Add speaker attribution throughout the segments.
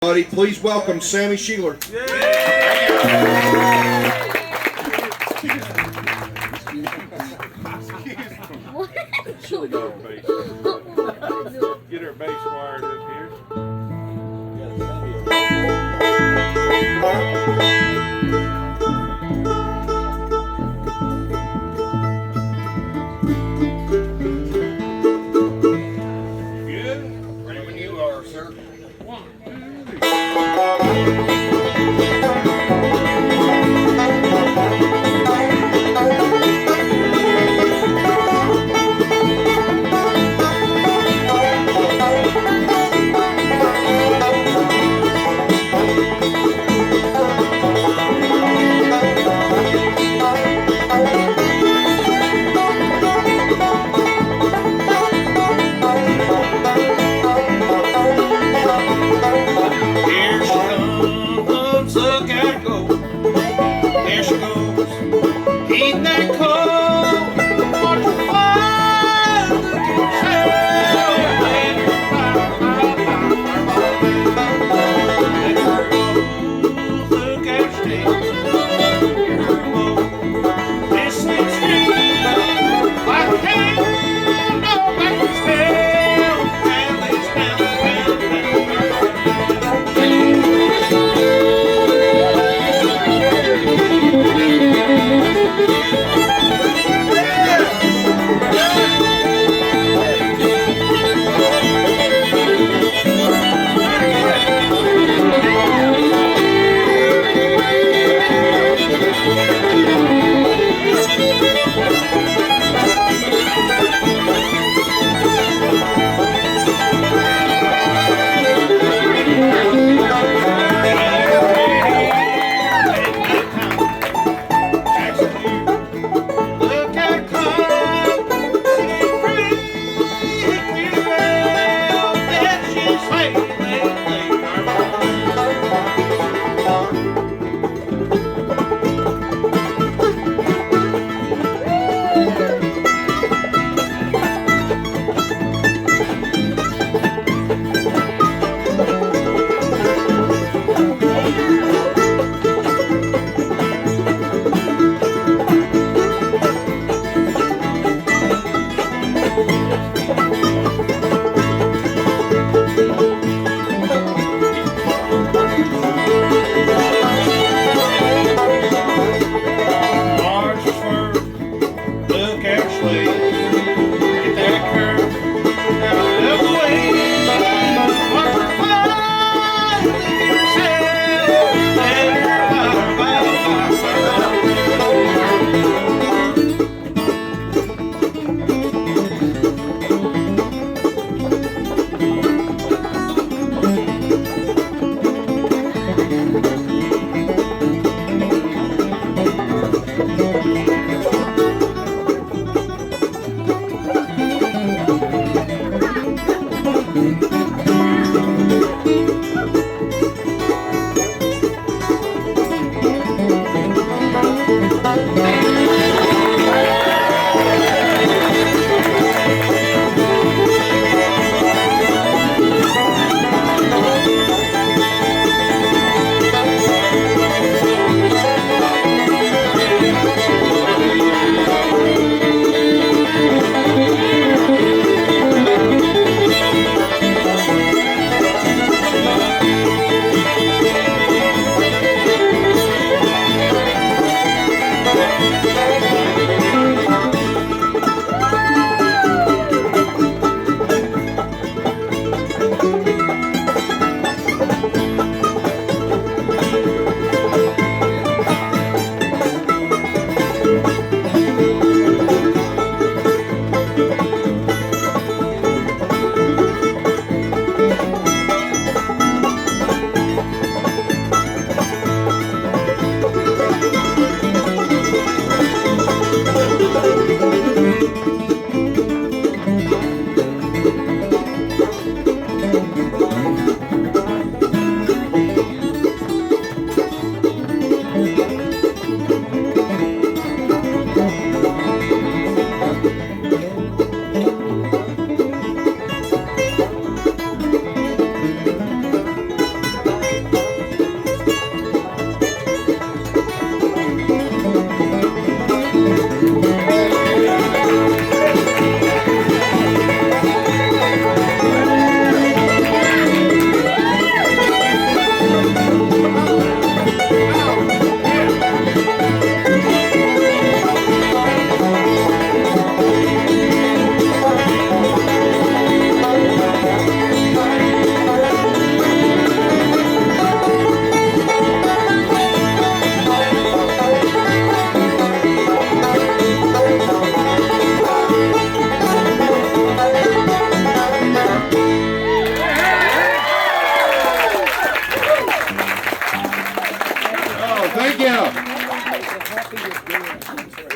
Speaker 1: Buddy, please welcome Sammy Shelor.
Speaker 2: Get her bass wired up here. Good?
Speaker 3: Ready when you are, sir.
Speaker 2: One, two, three.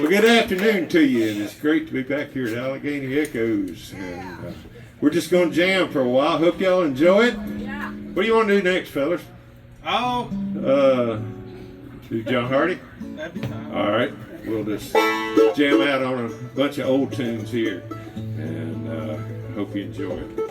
Speaker 4: Well, good afternoon to you, and it's great to be back here at Allegheny Echoes. And we're just going to jam for a while. Hope y'all enjoy it.
Speaker 5: Yeah.
Speaker 4: What do you want to do next, fellas?
Speaker 2: Oh,
Speaker 4: Do John Hardy?
Speaker 2: that'd be fine.
Speaker 4: All right, we'll just jam out on a bunch of old tunes here, and hope you enjoy it.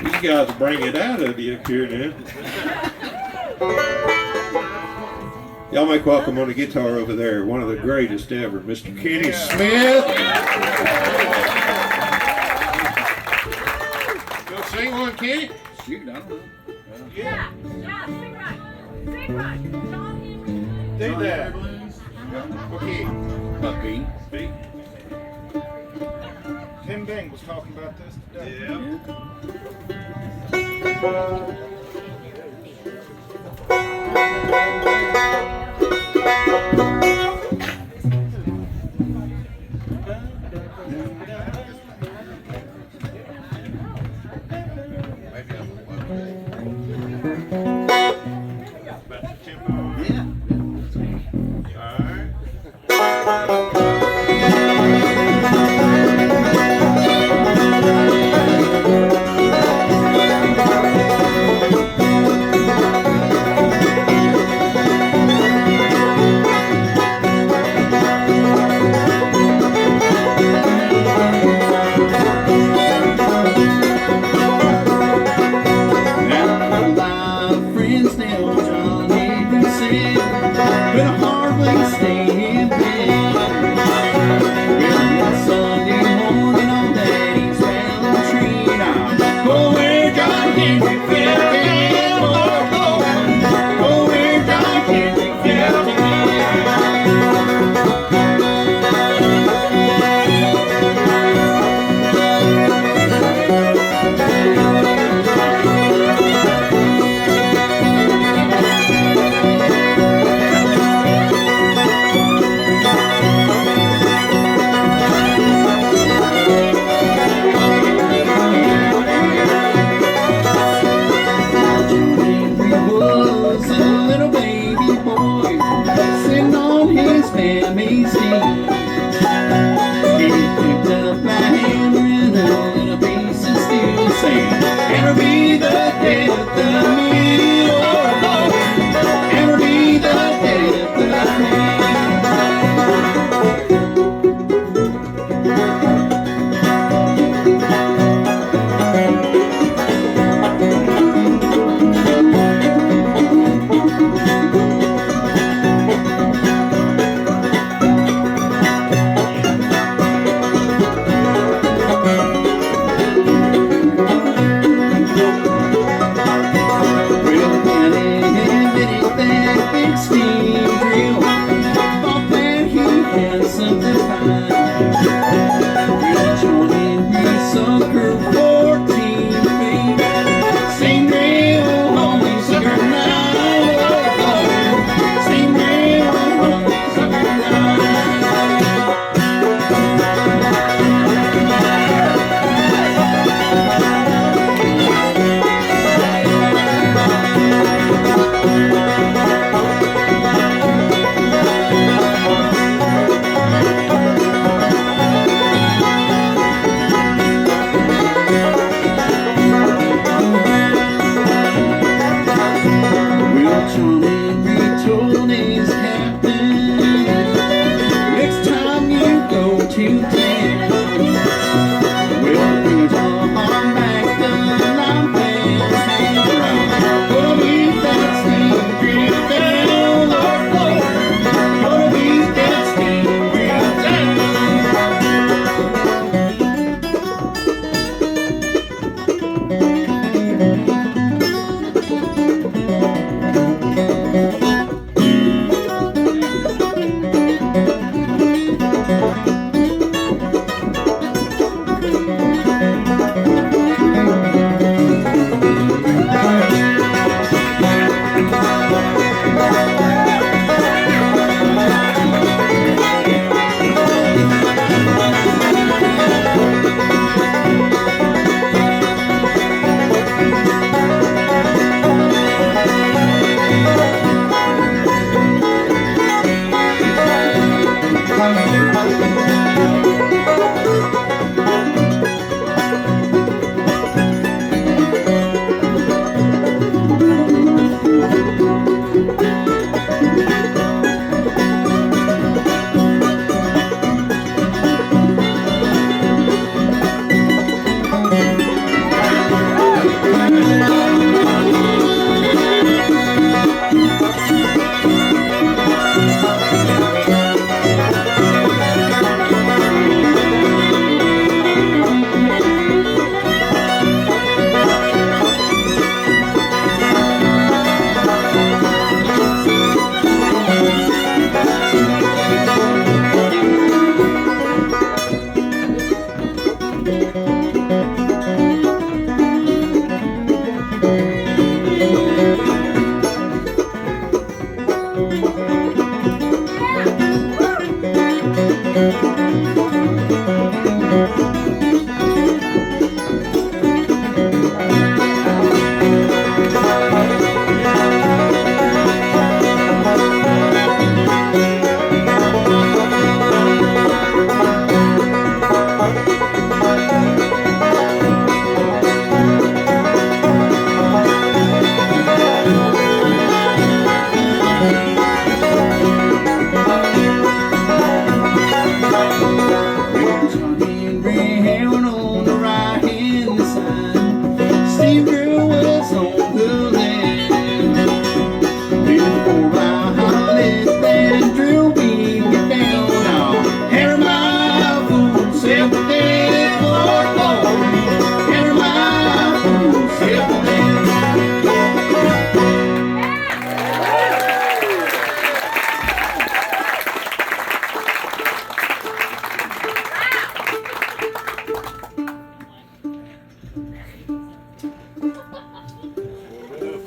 Speaker 4: These guys bring it out of you up here now. Y'all make welcome on the guitar over there, one of the greatest ever, Mr. Kenny Smith. Go sing one, Kenny.
Speaker 3: Shoot, I don't know.
Speaker 5: Yeah, sing right. Sing right.
Speaker 1: Do that. Okay.
Speaker 3: About B.
Speaker 1: Tim Bing was talking about this today.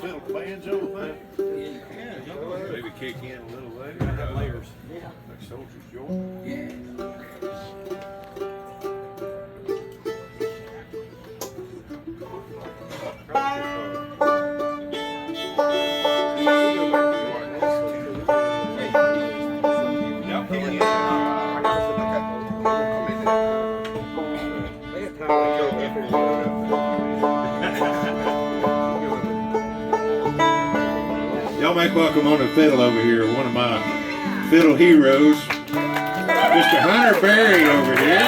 Speaker 1: Fiddle banjo thing.
Speaker 4: Maybe kick in a little later. Layers. Like Soldier's Joy. Y'all make welcome on the fiddle over here. One of my fiddle heroes, Mr. Hunter Berry over here.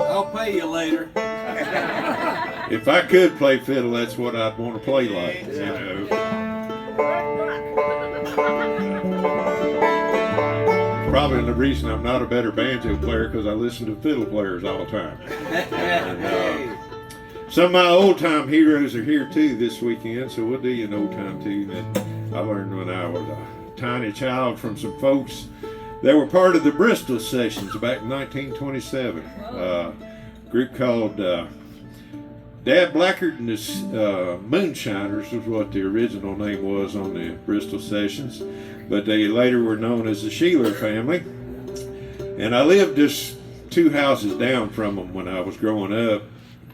Speaker 2: I'll pay you later.
Speaker 4: If I could play fiddle, that's what I'd want to play like, you know. Probably the reason I'm not a better banjo player because I listen to fiddle players all the time. And, some of my old time heroes are here too this weekend, so we'll do you an old time tune that I learned when I was a tiny child from some folks that were part of the Bristol sessions back in 1927. A group called Dad Blackard and the Moonshiners was what the original name was on the Bristol sessions, but they later were known as the Shelor family. And I lived just 2 houses down from them when I was growing up,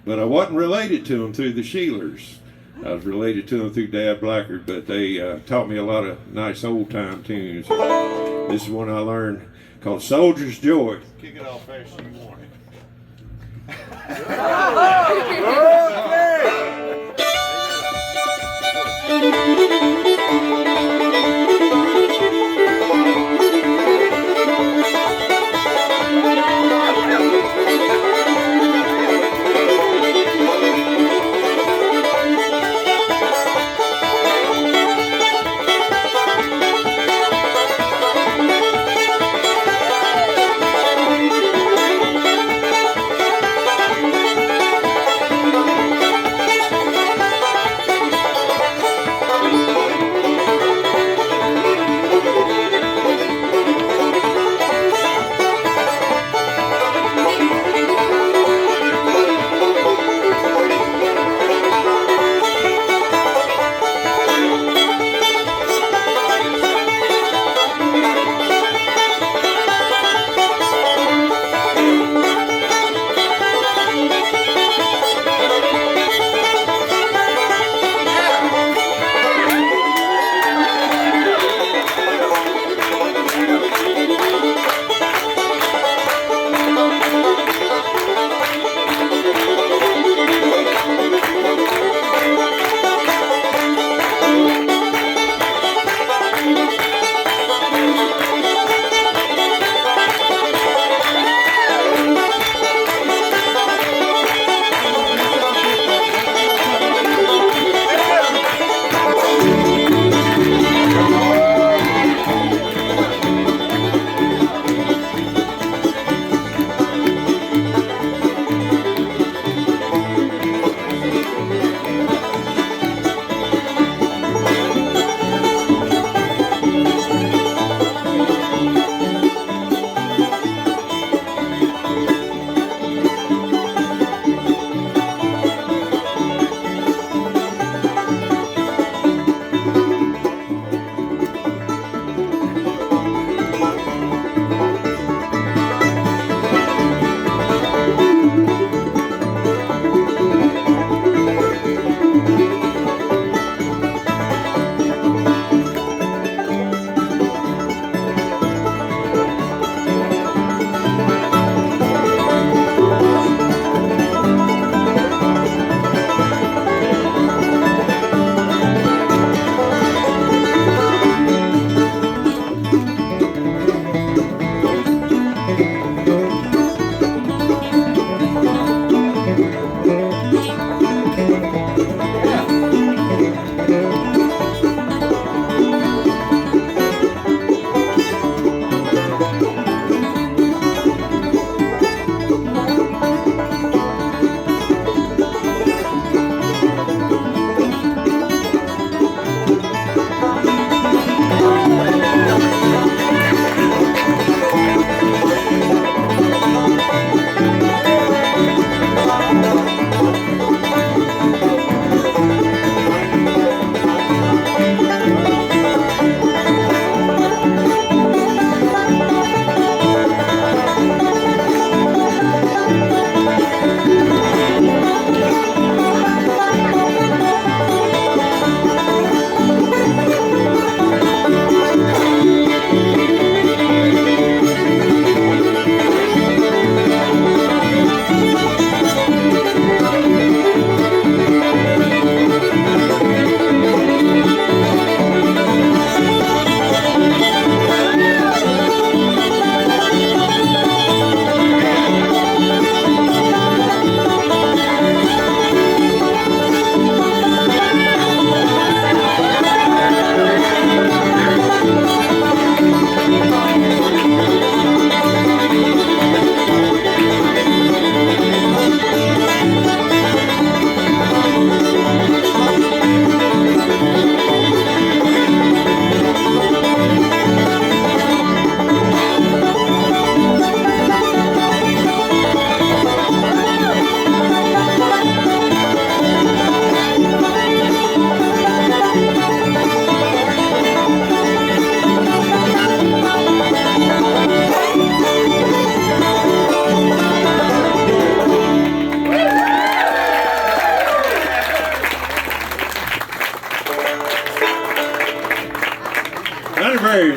Speaker 4: but I wasn't related to them through the Shelors. I was related to them through Dad Blackard, but they taught me a lot of nice old time tunes. This is one I learned called Soldier's Joy.
Speaker 1: Kick it off fast as you want it.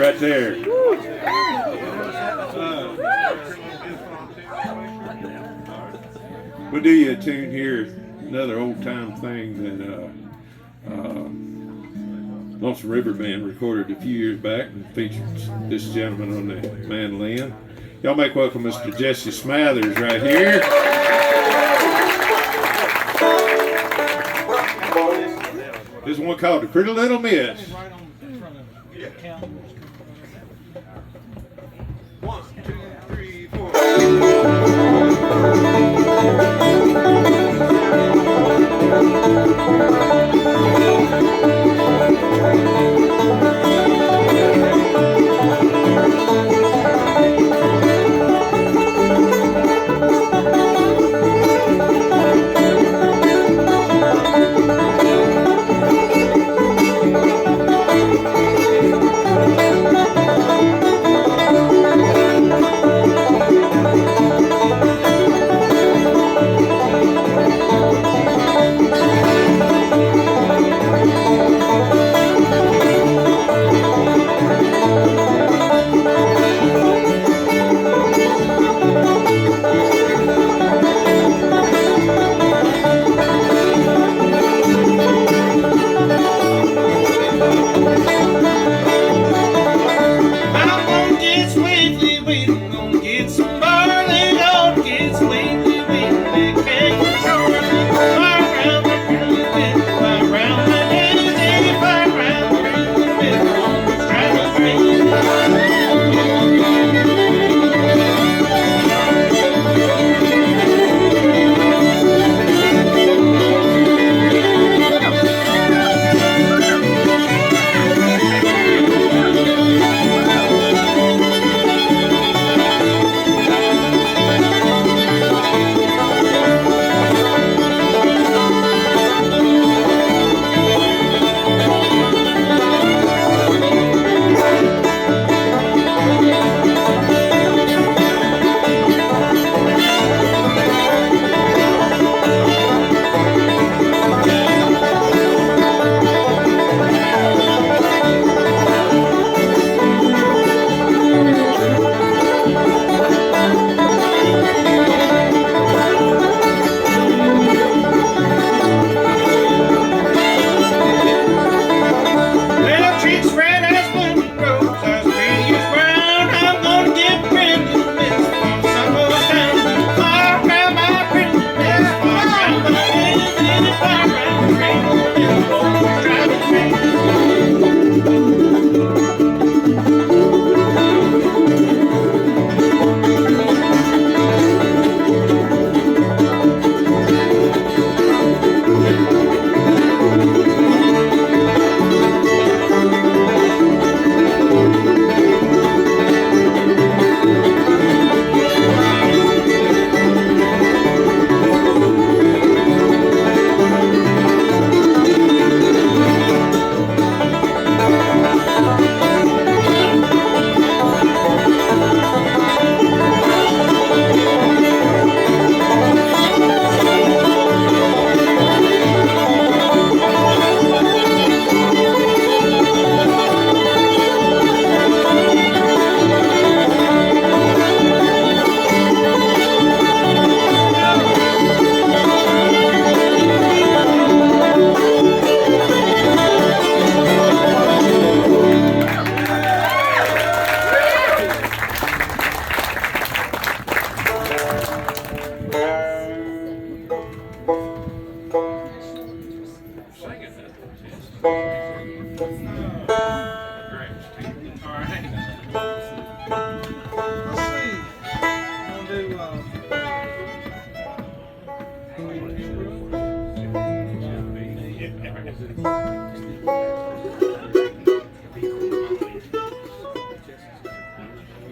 Speaker 4: right there. We'll do you a tune here, another old time thing that Lonesome River Band recorded a few years back and featured this gentleman on the mandolin. Y'all make welcome Mr. Jesse Smathers right here. This one called The Pretty Little Miss. One, two, three, four.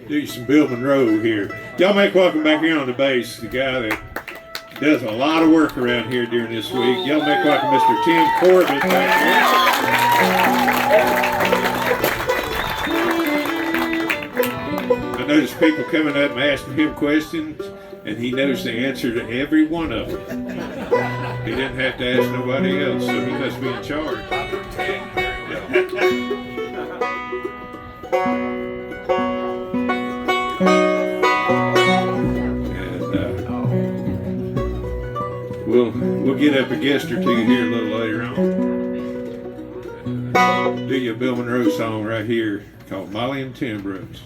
Speaker 4: Do some Bill Monroe here. Y'all make welcome back here on the bass, the guy that does a lot of work around here during this week. Y'all make welcome Mr. Tim Corbett back here. I noticed people coming up and asking him questions, and he knows the answer to every one of them. He didn't have to ask nobody else, so he must be in charge. We'll get up a guest or two here a little later on. Do you a Bill Monroe song right here called Molly and Tim Brooks.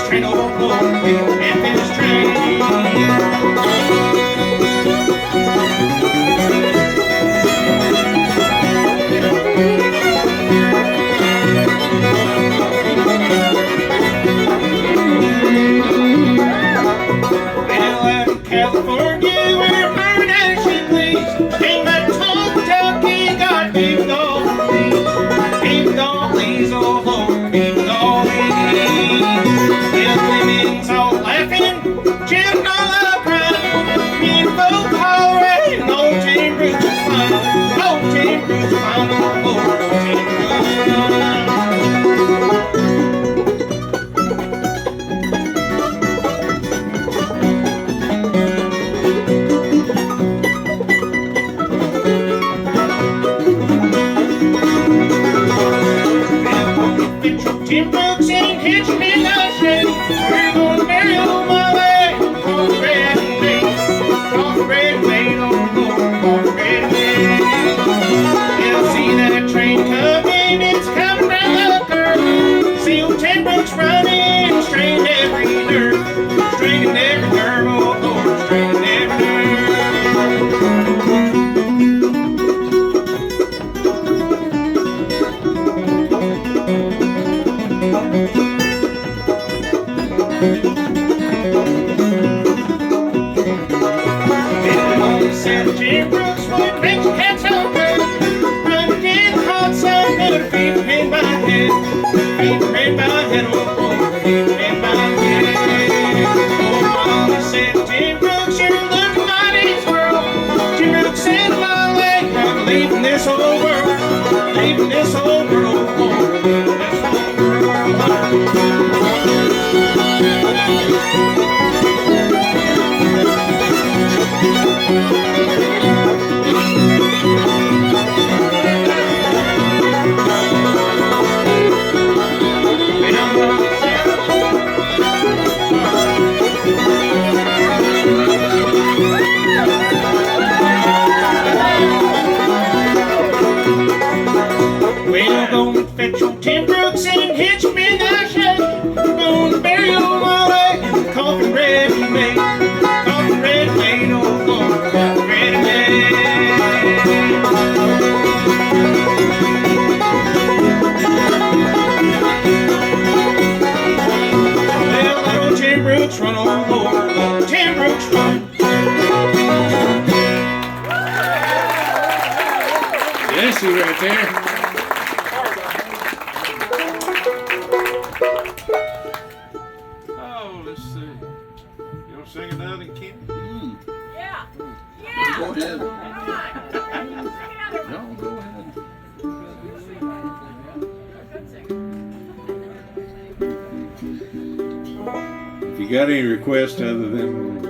Speaker 6: Train, oh Lord, Memphis train. Well, out in California, where burn action bleeds, came back to Kentucky, God gave all these, oh Lord, gave all these. Women's all laughing, children all crying, men folk all riding, old Tim Brooks is fine, old Tim Brooks is fine, oh Lord, old Tim Brooks is Tim Brooks ain't hitching me nothing. We're gonna bury old Molly on the red lane, on the red lane, oh Lord, on the red lane. You'll see that train coming, it's coming round the curve. See old Tim Brooks running, straining every nerve, straining every nerve, oh Lord, straining every nerve. Tim Brooks would make your cats all red. Run again, hot sun, better feed the rain by head. Feed the rain by head, oh Lord, feed the rain by head. Oh, Molly said, Tim Brooks, you're looking mighty swirl. Tim Brooks said, Molly, I'm leaving this old world. Leaving this old world, oh Lord, leaving this old world. We're gonna fetch old Tim Brooks and hitch him in the shed. We're gonna bury old Molly in the coffin ready made. Coffin ready made, oh Lord, coffin ready made. Well, let old Tim Brooks run, oh Lord, let old Tim Brooks run.
Speaker 4: Jesse right there. Oh, let's see. You want to sing another, Ken?
Speaker 5: Yeah. Yeah.
Speaker 2: Go ahead.
Speaker 5: Come on. Sing another one.
Speaker 2: No, go ahead.
Speaker 4: If you got any requests other than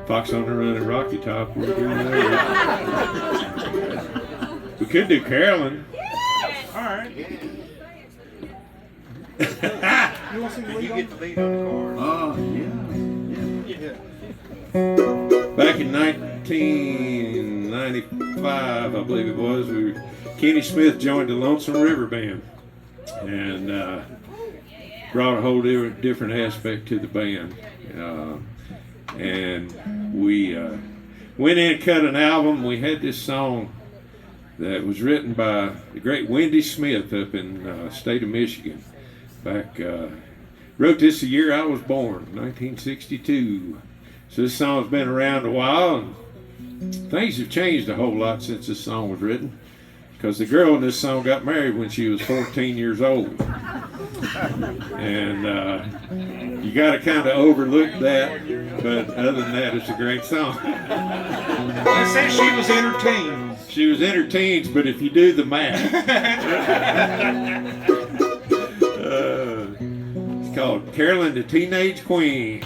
Speaker 4: Fox on the Run and Rocky Top, we'll do that. We could do Carolyn.
Speaker 1: All right.
Speaker 3: You get the lead on the chorus.
Speaker 2: Yeah.
Speaker 4: Back in 1995, I believe it was, Kenny Smith joined the Lonesome River Band and brought a whole different aspect to the band. And we went in and cut an album. We had this song that was written by the great Wendy Smith up in the state of Michigan. Wrote this the year I was born, 1962. So this song's been around a while, and things have changed a whole lot since this song was written. because the girl in this song got married when she was 14 years old. And you got to kind of overlook that, but other than that, it's a great song.
Speaker 6: I said she was entertained.
Speaker 4: She was in her teens, but if you do the math. It's called Carolyn the Teenage Queen.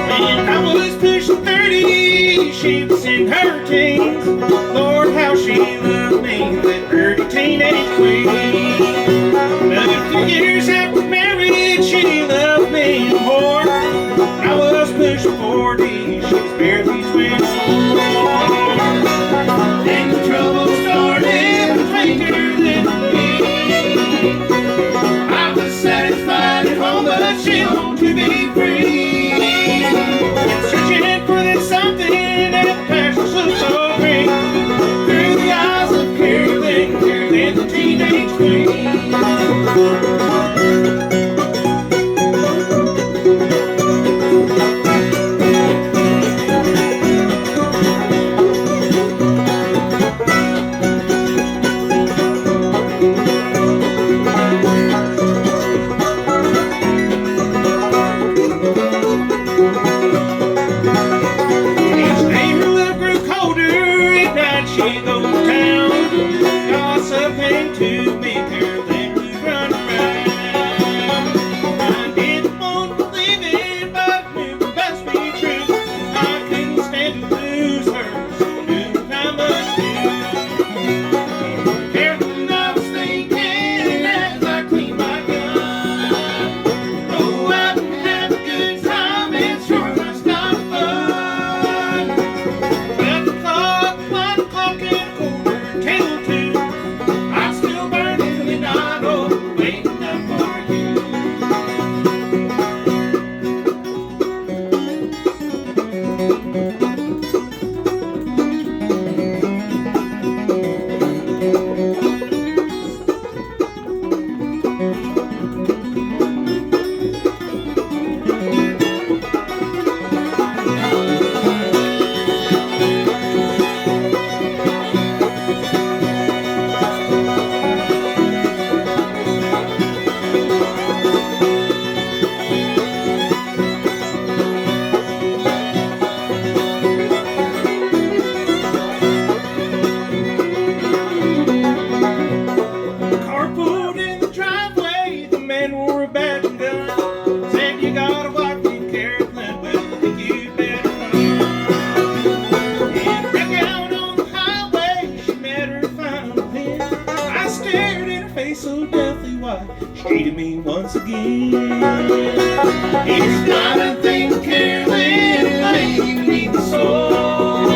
Speaker 6: When I was pushing 30, she was in her teens. Lord, how she loved me, that pretty teenage queen. But a few years after marriage, she loved me more. When I was pushing 40, she was barely 24. Then the trouble started between her and me. I was satisfied at home, but she wanted to be free. Searching for that something that the past was so great. Through the eyes of Carolyn, Carolyn the teenage queen. Each day her love grew colder, at night she goes down. Gossiping to me, Carolyn would run around. I didn't want to believe it, but knew it must be true. I couldn't stand to lose her, so knew I must do. Carolyn, I was thinking as I cleaned my gun. Oh, I can have a good time, it sure must not fun. 12 o'clock, 1 o'clock and a quarter till 2. I'm still burning midnight oil, waiting up for you. Car pulled in the driveway, the man wore a badge and gun. Said you got a wife named Carolyn, well, I think you better run. And wreck out on the highway, she met her final pin. I stared in her face so deathly white, she treated me once again. It's not a thing, Carolyn, I ain't need the soul.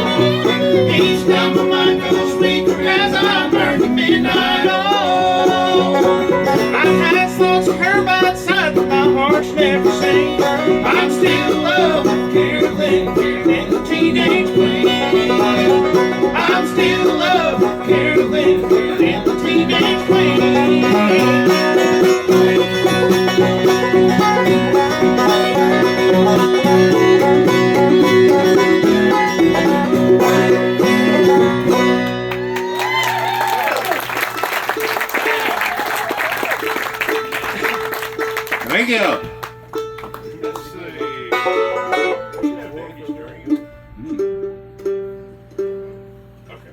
Speaker 6: Each time my mind goes weaker as I burn the midnight oil. I've had thoughts of her by the side, but my heart's never seen. I'm still in love with Carolyn, Carolyn the teenage queen. I'm still in love with Carolyn, Carolyn the teenage queen.
Speaker 4: Thank you.
Speaker 1: Let's see. Okay.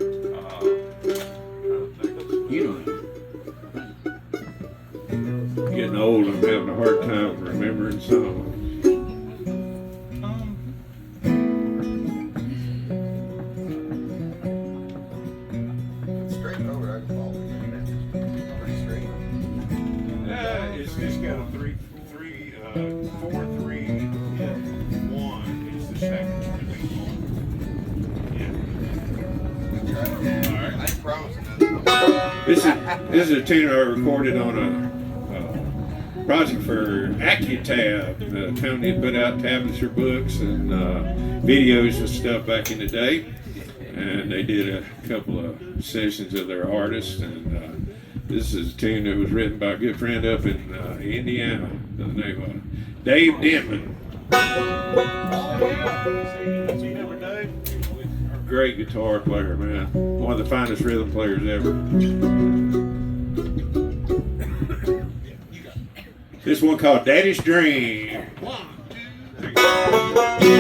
Speaker 2: You know
Speaker 4: Getting old, I'm having a hard time remembering songs.
Speaker 3: Straight over, I can follow you. Pretty straight.
Speaker 1: It's just got a 3, 4, 3, 1 is the second. Yeah.
Speaker 3: I promise another.
Speaker 4: This is a tune I recorded on a project for AccuTab. Tony had put out tablature books and videos and stuff back in the day, and they did a couple of sessions of their artists. And this is a tune that was written by a good friend up in Indiana, the name of Dave Denman.
Speaker 1: See number Dave?
Speaker 4: Great guitar player, man. One of the finest rhythm players ever. This one called Daddy's Dream.
Speaker 1: 1, 2, 3.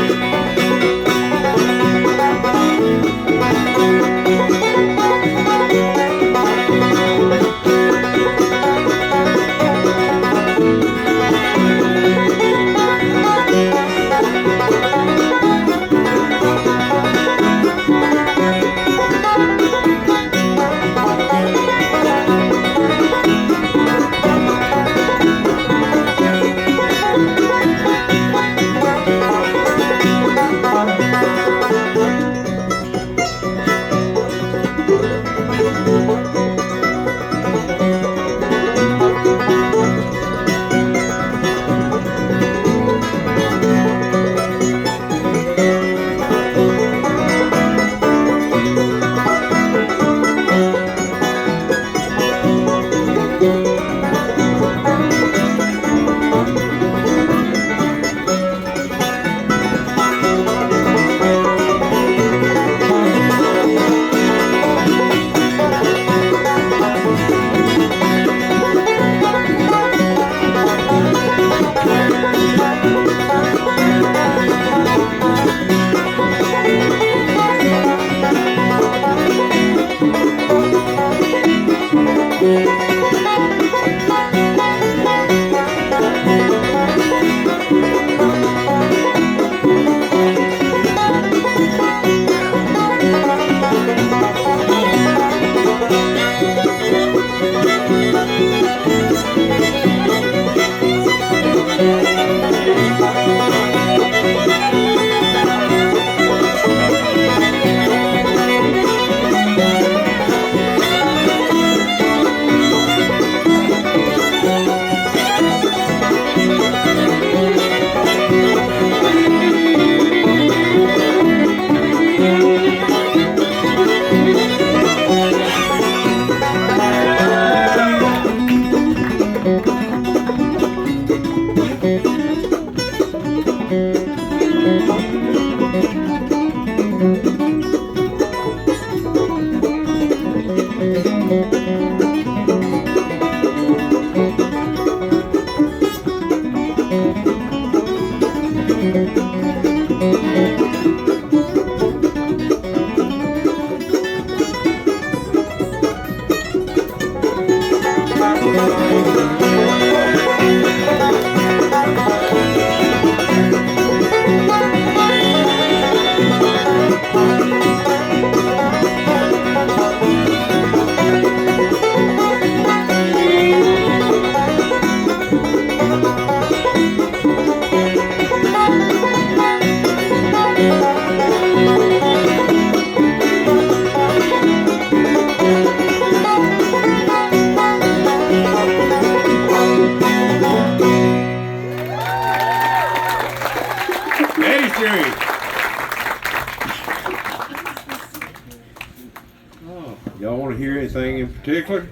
Speaker 4: Particular?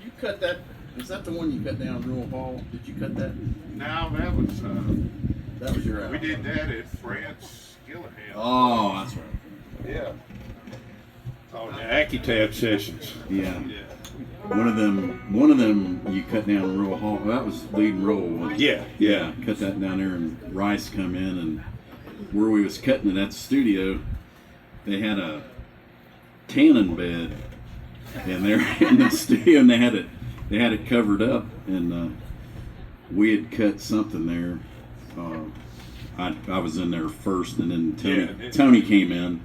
Speaker 3: You cut that. Is that the one you cut down Rural Hall? Did you cut that?
Speaker 1: No, that was
Speaker 3: That was your
Speaker 1: we
Speaker 3: album.
Speaker 1: did that at France Gillihan.
Speaker 3: Oh, that's right.
Speaker 1: Yeah.
Speaker 4: Oh, the AccuTab sessions.
Speaker 3: Yeah.
Speaker 1: Yeah.
Speaker 3: One of them you cut down Rural Hall. That was lead and roll. Wasn't it?
Speaker 4: Yeah.
Speaker 3: Cut that down there, and Rice come in, and where we was cutting it at the studio, they had a tanning bed in there in the studio, and they had it covered up, and we had cut something there. I was in there first, and then Tony came in,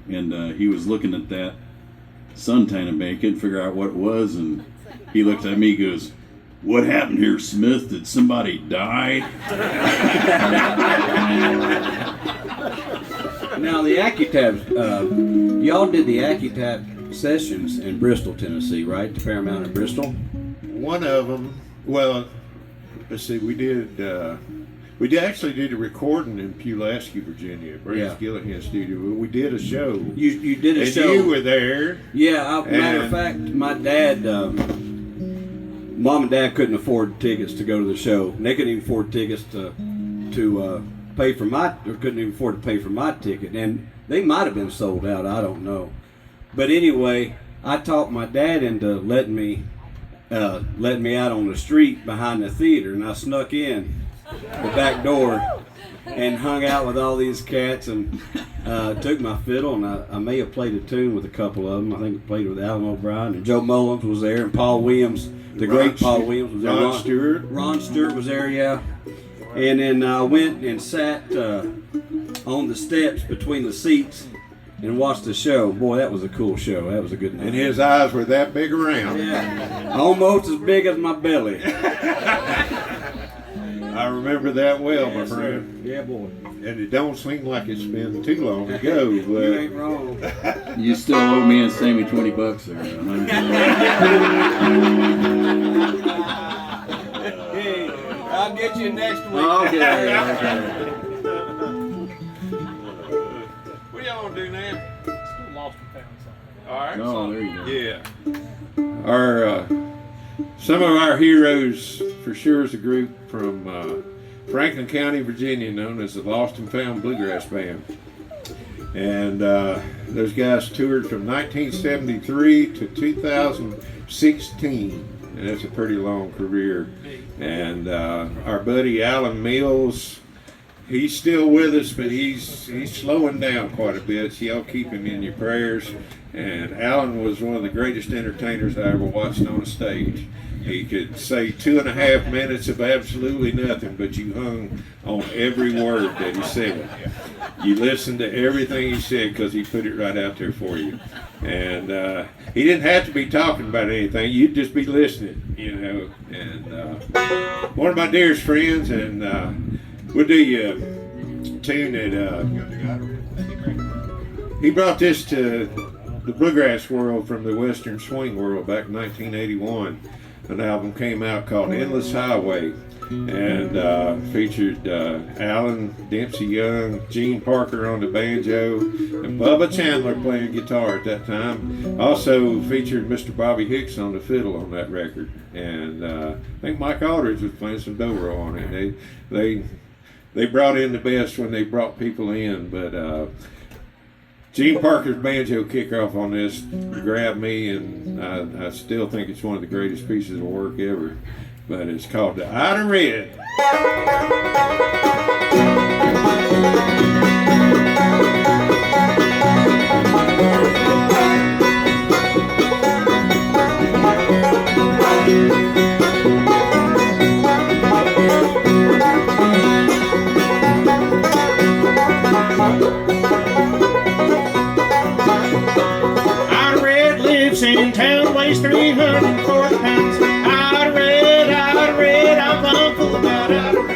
Speaker 3: and he was looking at that suntan bed, couldn't figure out what it was, and he looked at me, goes, "What happened here, Smith? Did somebody die?"
Speaker 2: Now the AccuTab, y'all did the AccuTab sessions in Bristol, Tennessee, right? The Paramount in Bristol.
Speaker 4: One of them, well, let's see, we actually did a recording in Pulaski, Virginia, Brandon Gillihan studio. We did a show.
Speaker 2: You did a
Speaker 4: and
Speaker 2: show.
Speaker 4: You were there.
Speaker 2: Yeah, matter of fact, my dad, mom and dad couldn't afford tickets to go to the show. And they couldn't even afford tickets to pay for couldn't even afford to pay for my ticket. And they might have been sold out, I don't know. But anyway, I talked my dad into letting me out on the street behind the theater, and I snuck in the back door and hung out with all these cats and took my fiddle, and I may have played a tune with a couple of them. I think I played with Alan O'Brien, and Joe Mullins was there, and Paul Williams, great Paul Williams was there. Ron Stewart was there, yeah. And then I went and sat on the steps between the seats and watched the show. Boy, that was a cool show. That was a good night.
Speaker 4: And his eyes were that big around.
Speaker 2: Yeah, almost as big as my belly.
Speaker 4: I remember that well, my friend.
Speaker 2: Yeah, boy.
Speaker 4: And it don't seem like it's been too long ago,
Speaker 2: You
Speaker 4: but
Speaker 2: ain't wrong.
Speaker 3: You still owe me and Sammy $20 there.
Speaker 2: Hey, I'll get you next week.
Speaker 3: Okay.
Speaker 4: what y'all gonna do now?
Speaker 6: Lost and found something.
Speaker 4: All right.
Speaker 3: Oh, there you go.
Speaker 4: Yeah. Our some of our heroes for sure is a group from Franklin County, Virginia, known as the Lost and Found Bluegrass Band. And those guys toured from 1973 to 2016. And that's a pretty long career. And our buddy Alan Mills, he's still with us, but he's slowing down quite a bit. So y'all keep him in your prayers. And Alan was one of the greatest entertainers I ever watched on a stage. He could say 2.5 minutes of absolutely nothing, but you hung on every word that he said. You listened to everything he said because he put it right out there for you. And he didn't have to be talking about anything. You'd just be listening, you know. And one of my dearest friends, and we'll do you a tune that he brought this to the bluegrass world from the western swing world back in 1981. An album came out called Endless Highway, and featured Alan Dempsey Young, Gene Parker on the banjo, and Bubba Chandler playing guitar at that time. Also featured Mr. Bobby Hicks on the fiddle on that record, and I think Mike Aldridge was playing some Dobro on it. They brought in the best when they brought people in, but Gene Parker's banjo kickoff on this grabbed me, and I still think it's one of the greatest pieces of work ever. But it's called the Ida Red.
Speaker 6: In town, weighs 340 pounds. Ida Red, I'm full about Ida Red.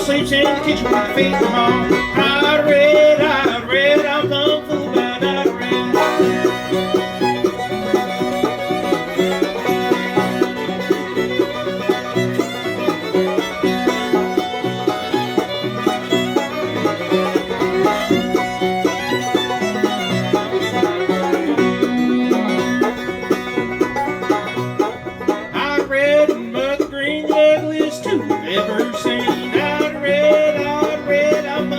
Speaker 6: Sleeps in the kitchen with her feet in the hall. Ida Red, I'm full about Ida Red. Ida Red and Mother Green, the ugliest two I've ever seen. Ida Red, I'm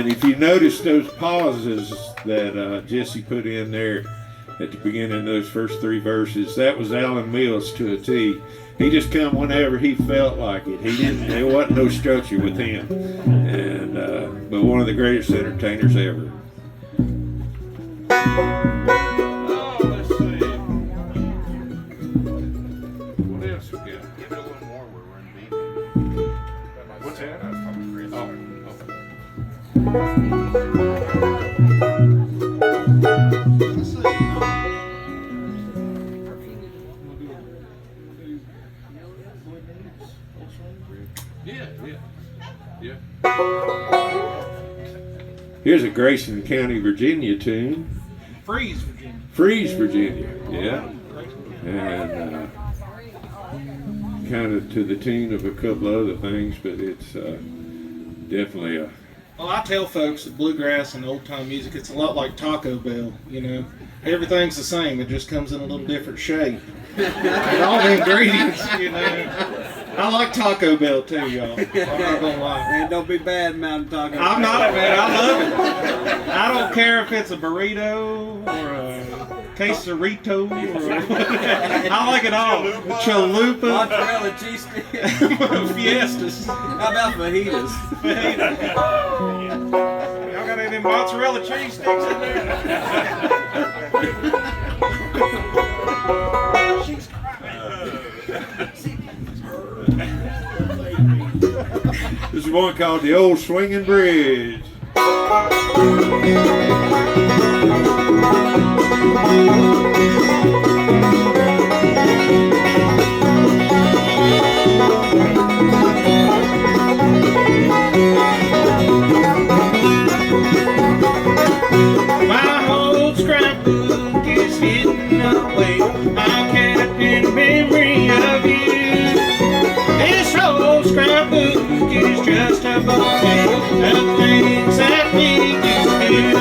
Speaker 4: And if you notice those pauses that Jesse put in there at the beginning of those first three verses, that was Alan Mills to a T. He just come whenever he felt like it. He didn't. There wasn't no structure with him, and but one of the greatest entertainers ever.
Speaker 1: Oh, let's see. What else we got? Give it a little more. We're in deep. What's that? Yeah.
Speaker 4: Here's a Grayson County, Virginia tune.
Speaker 6: Freeze, Virginia.
Speaker 4: Freeze, Virginia. Yeah. And kind of to the tune of a couple other things, but it's definitely a.
Speaker 6: Well, I tell folks that bluegrass and old time music, it's a lot like Taco Bell, you know. Everything's the same, it just comes in a little different shape. And all the ingredients, you know. I like Taco Bell too, y'all. I'm not gonna lie.
Speaker 2: And don't be bad mountain taco.
Speaker 6: I'm not, man. I love it. I don't care if it's a burrito or a quesarito. Or I like it all. Chalupa.
Speaker 2: Mozzarella cheese stick.
Speaker 6: Fiestas.
Speaker 2: How about fajitas?
Speaker 6: Y'all got any of them mozzarella cheese sticks in there? She's
Speaker 4: This is one called The Old Swinging Bridge.
Speaker 6: my whole scrapbook is hidden away. I can't memory of you. This whole scrapbook is just a bouquet of things that we used to do.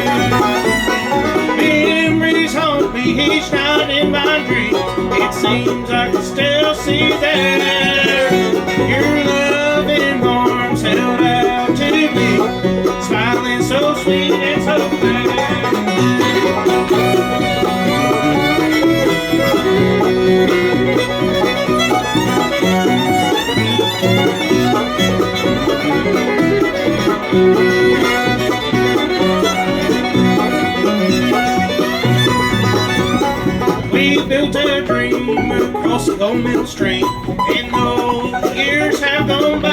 Speaker 6: Memories haunt me each night in my dreams. It seems I can still see there. Your loving arms held out to me, smiling so sweet and so fair. We built a dream across the old middle stream, and those years have gone by.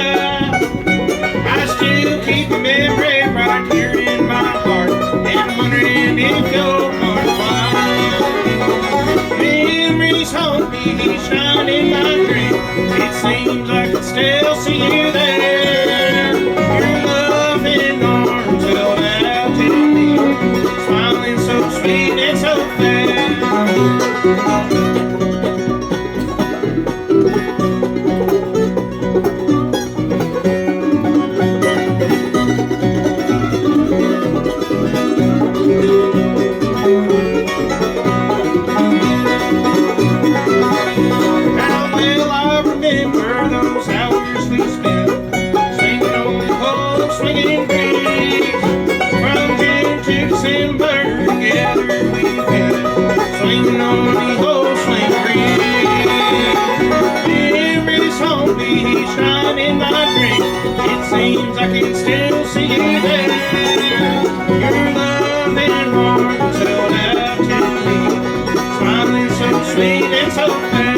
Speaker 6: I still keep a memory right here in my heart, and I'm wondering if you'll come by. Memories haunt me each night in my dream. It seems I can still see you there. Your loving arms held out to me, smiling so sweet and so fair. How will I remember those hours we spent swinging on the whole swinging bridge? From June to December, together we've been swinging on the whole swing bridge. Memories haunt me each night in my dream. It seems I can still see you there. Your loving arms held out to me, smiling so sweet and so fair.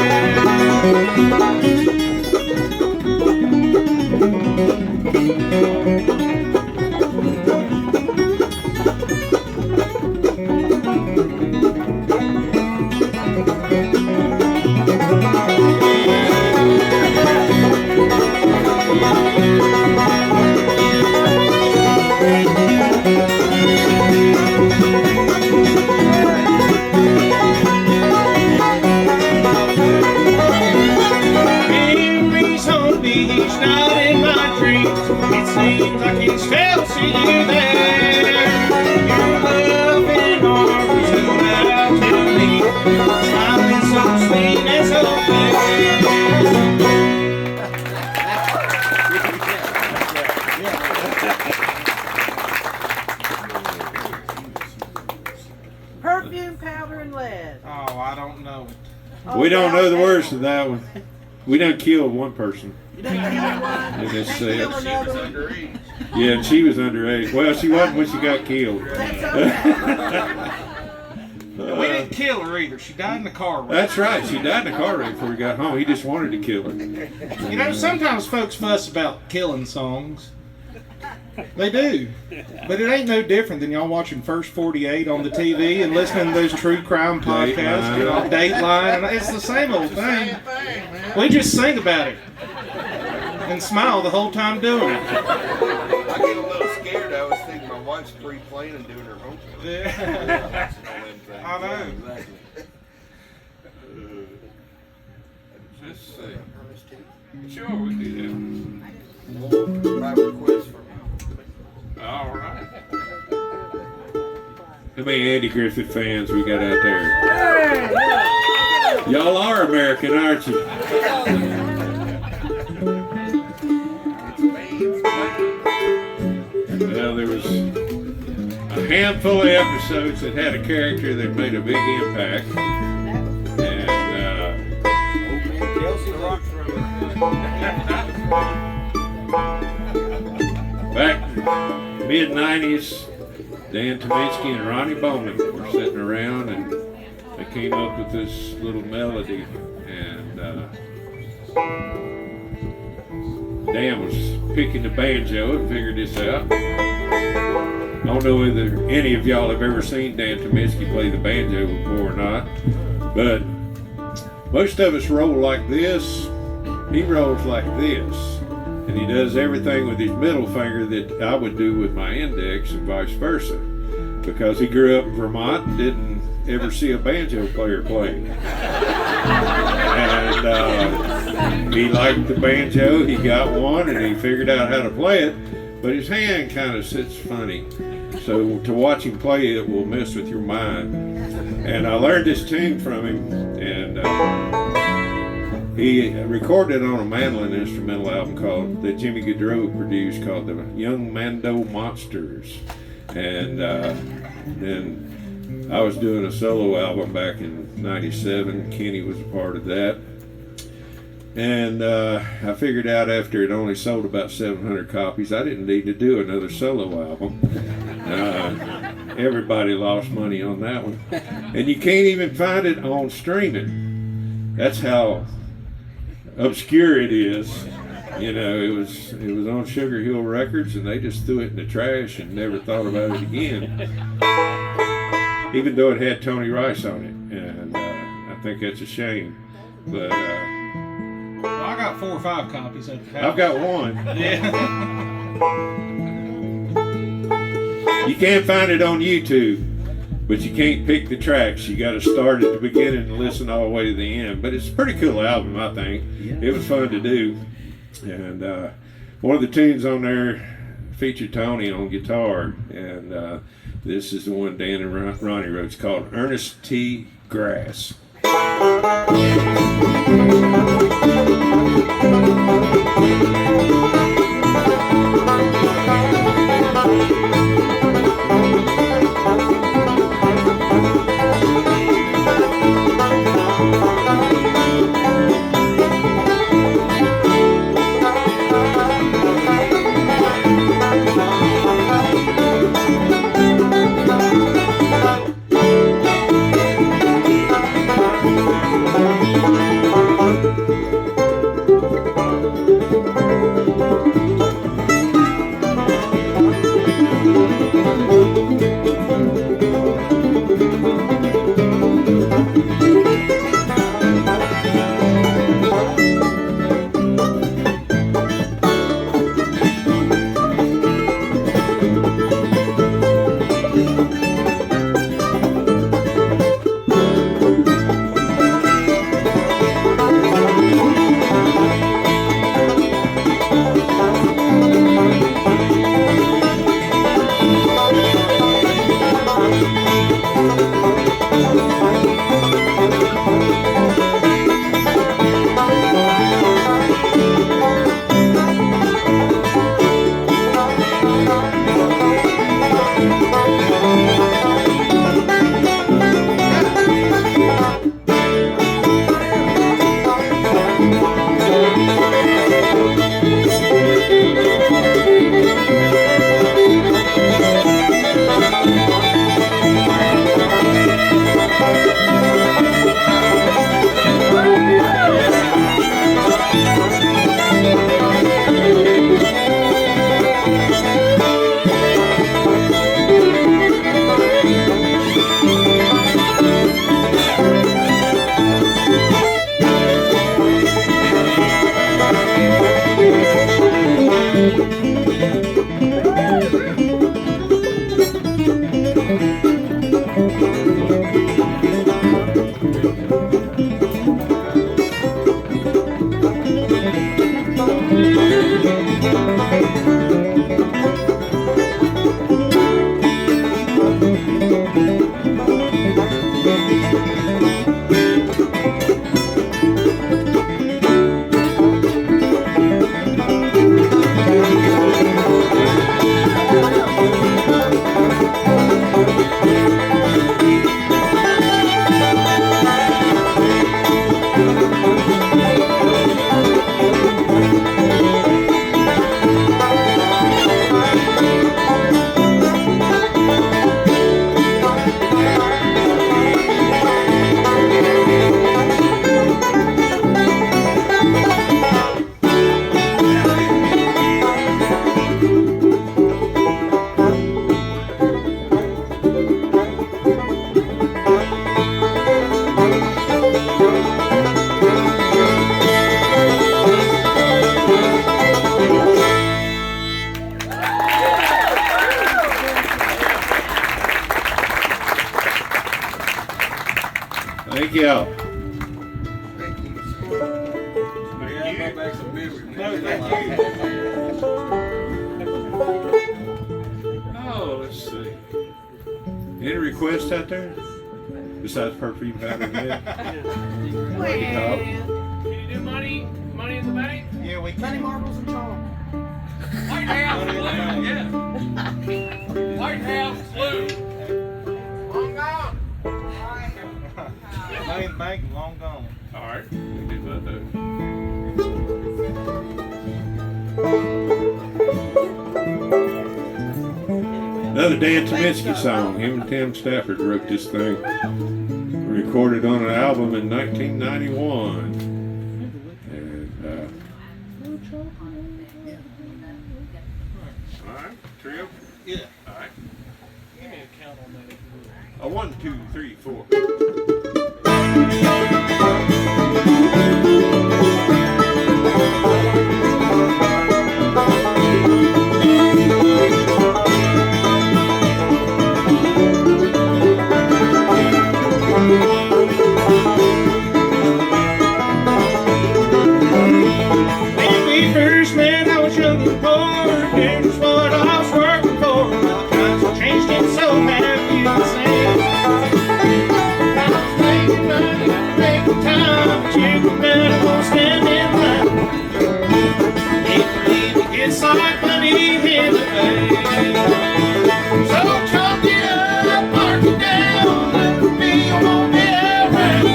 Speaker 6: Memories haunt me each night in my dreams. It seems I can still see you there. Your loving arms held out to me, smiling so sweet and so fair.
Speaker 7: perfume powder and lead.
Speaker 6: Oh, I don't know.
Speaker 7: Oh,
Speaker 4: We don't know the
Speaker 7: now.
Speaker 4: words to that one. We done killed one person.
Speaker 7: You done killed one.
Speaker 4: In this
Speaker 7: Didn't kill
Speaker 4: set.
Speaker 7: another one.
Speaker 1: Underage.
Speaker 4: Yeah, and she was underage. Well, she wasn't when she got killed.
Speaker 7: That's okay.
Speaker 6: We didn't kill her either. She died in the car wreck.
Speaker 4: That's right. She died in a car wreck before we got home. He just wanted to kill her.
Speaker 6: You know, sometimes folks fuss about killing songs. They do. But it ain't no different than y'all watching First 48 on the TV and listening to those true crime podcasts, you know, Dateline. And it's the same old thing. We just sing about it and smile the whole time doing it.
Speaker 8: I get a little scared. I was thinking my wife's pre-playing and doing her homework.
Speaker 6: Yeah. I know.
Speaker 1: Let's see. Sure, we do
Speaker 8: My request for
Speaker 1: that. All right.
Speaker 4: How many Andy Griffith fans we got out there? Y'all are American, aren't you? Well, there was a handful of episodes that had a character that made a big impact. And back mid-90s, Dan Tominski and Ronnie Bowman were sitting around and they came up with this little melody. And Dan was picking the banjo and figured this out. I don't know whether any of y'all have ever seen Dan Tominski play the banjo before or not, but most of us roll like this. He rolls like this, and he does everything with his middle finger that I would do with my index and vice versa, because he grew up in Vermont and didn't ever see a banjo player play. And he liked the banjo, he got one, and he figured out how to play it, but his hand kind of sits funny. So to watch him play it will mess with your mind. And I learned this tune from him, and he recorded it on a mandolin instrumental album that Jimmy Gaudreau produced called the Young Mando Monsters. And then I was doing a solo album back in '97. Kenny was a part of that. And I figured out after it only sold about 700 copies, I didn't need to do another solo album. Everybody lost money on that one. And you can't even find it on streaming. That's how obscure it is. You know, it was on Sugar Hill Records, and they just threw it in the trash and never thought about it again. Even though it had Tony Rice on it, and I think that's a shame. But
Speaker 6: Well, I got 4 or 5 copies of it.
Speaker 4: I've got one.
Speaker 6: Yeah.
Speaker 4: You can't find it on YouTube, but you can't pick the tracks. You got to start at the beginning and listen all the way to the end. But it's a pretty cool album, I think. It was fun to do. And one of the tunes on there featured Tony on guitar. And this is the one Dan and Ronnie wrote. It's called Ernest T. Grass. Thank y'all. Oh, let's see. Any requests out there? Besides perfume powder bed?
Speaker 7: Well,
Speaker 6: Can you do money in the bank?
Speaker 8: Yeah, we
Speaker 7: money marbles and charms.
Speaker 6: White House blue, yeah. White House blue.
Speaker 8: Long gone.
Speaker 9: Money in the bank, long gone.
Speaker 4: All right. We do about that. Another Dan Tominski song. Him and Tim Stafford wrote this thing. Recorded on an album in 1991. And, all right, trio?
Speaker 9: Yeah.
Speaker 4: All right.
Speaker 6: Give me a count on that if you will.
Speaker 4: 1, 2, 3, 4.
Speaker 6: When we first met, I was young and poor. Here's what I was working for. Now times have changed and so have you the same. I was making money, making time, but you better go stand in line. Can't believe it gets like money in the bank. So chalk it up, mark it down, let the bill won't be around.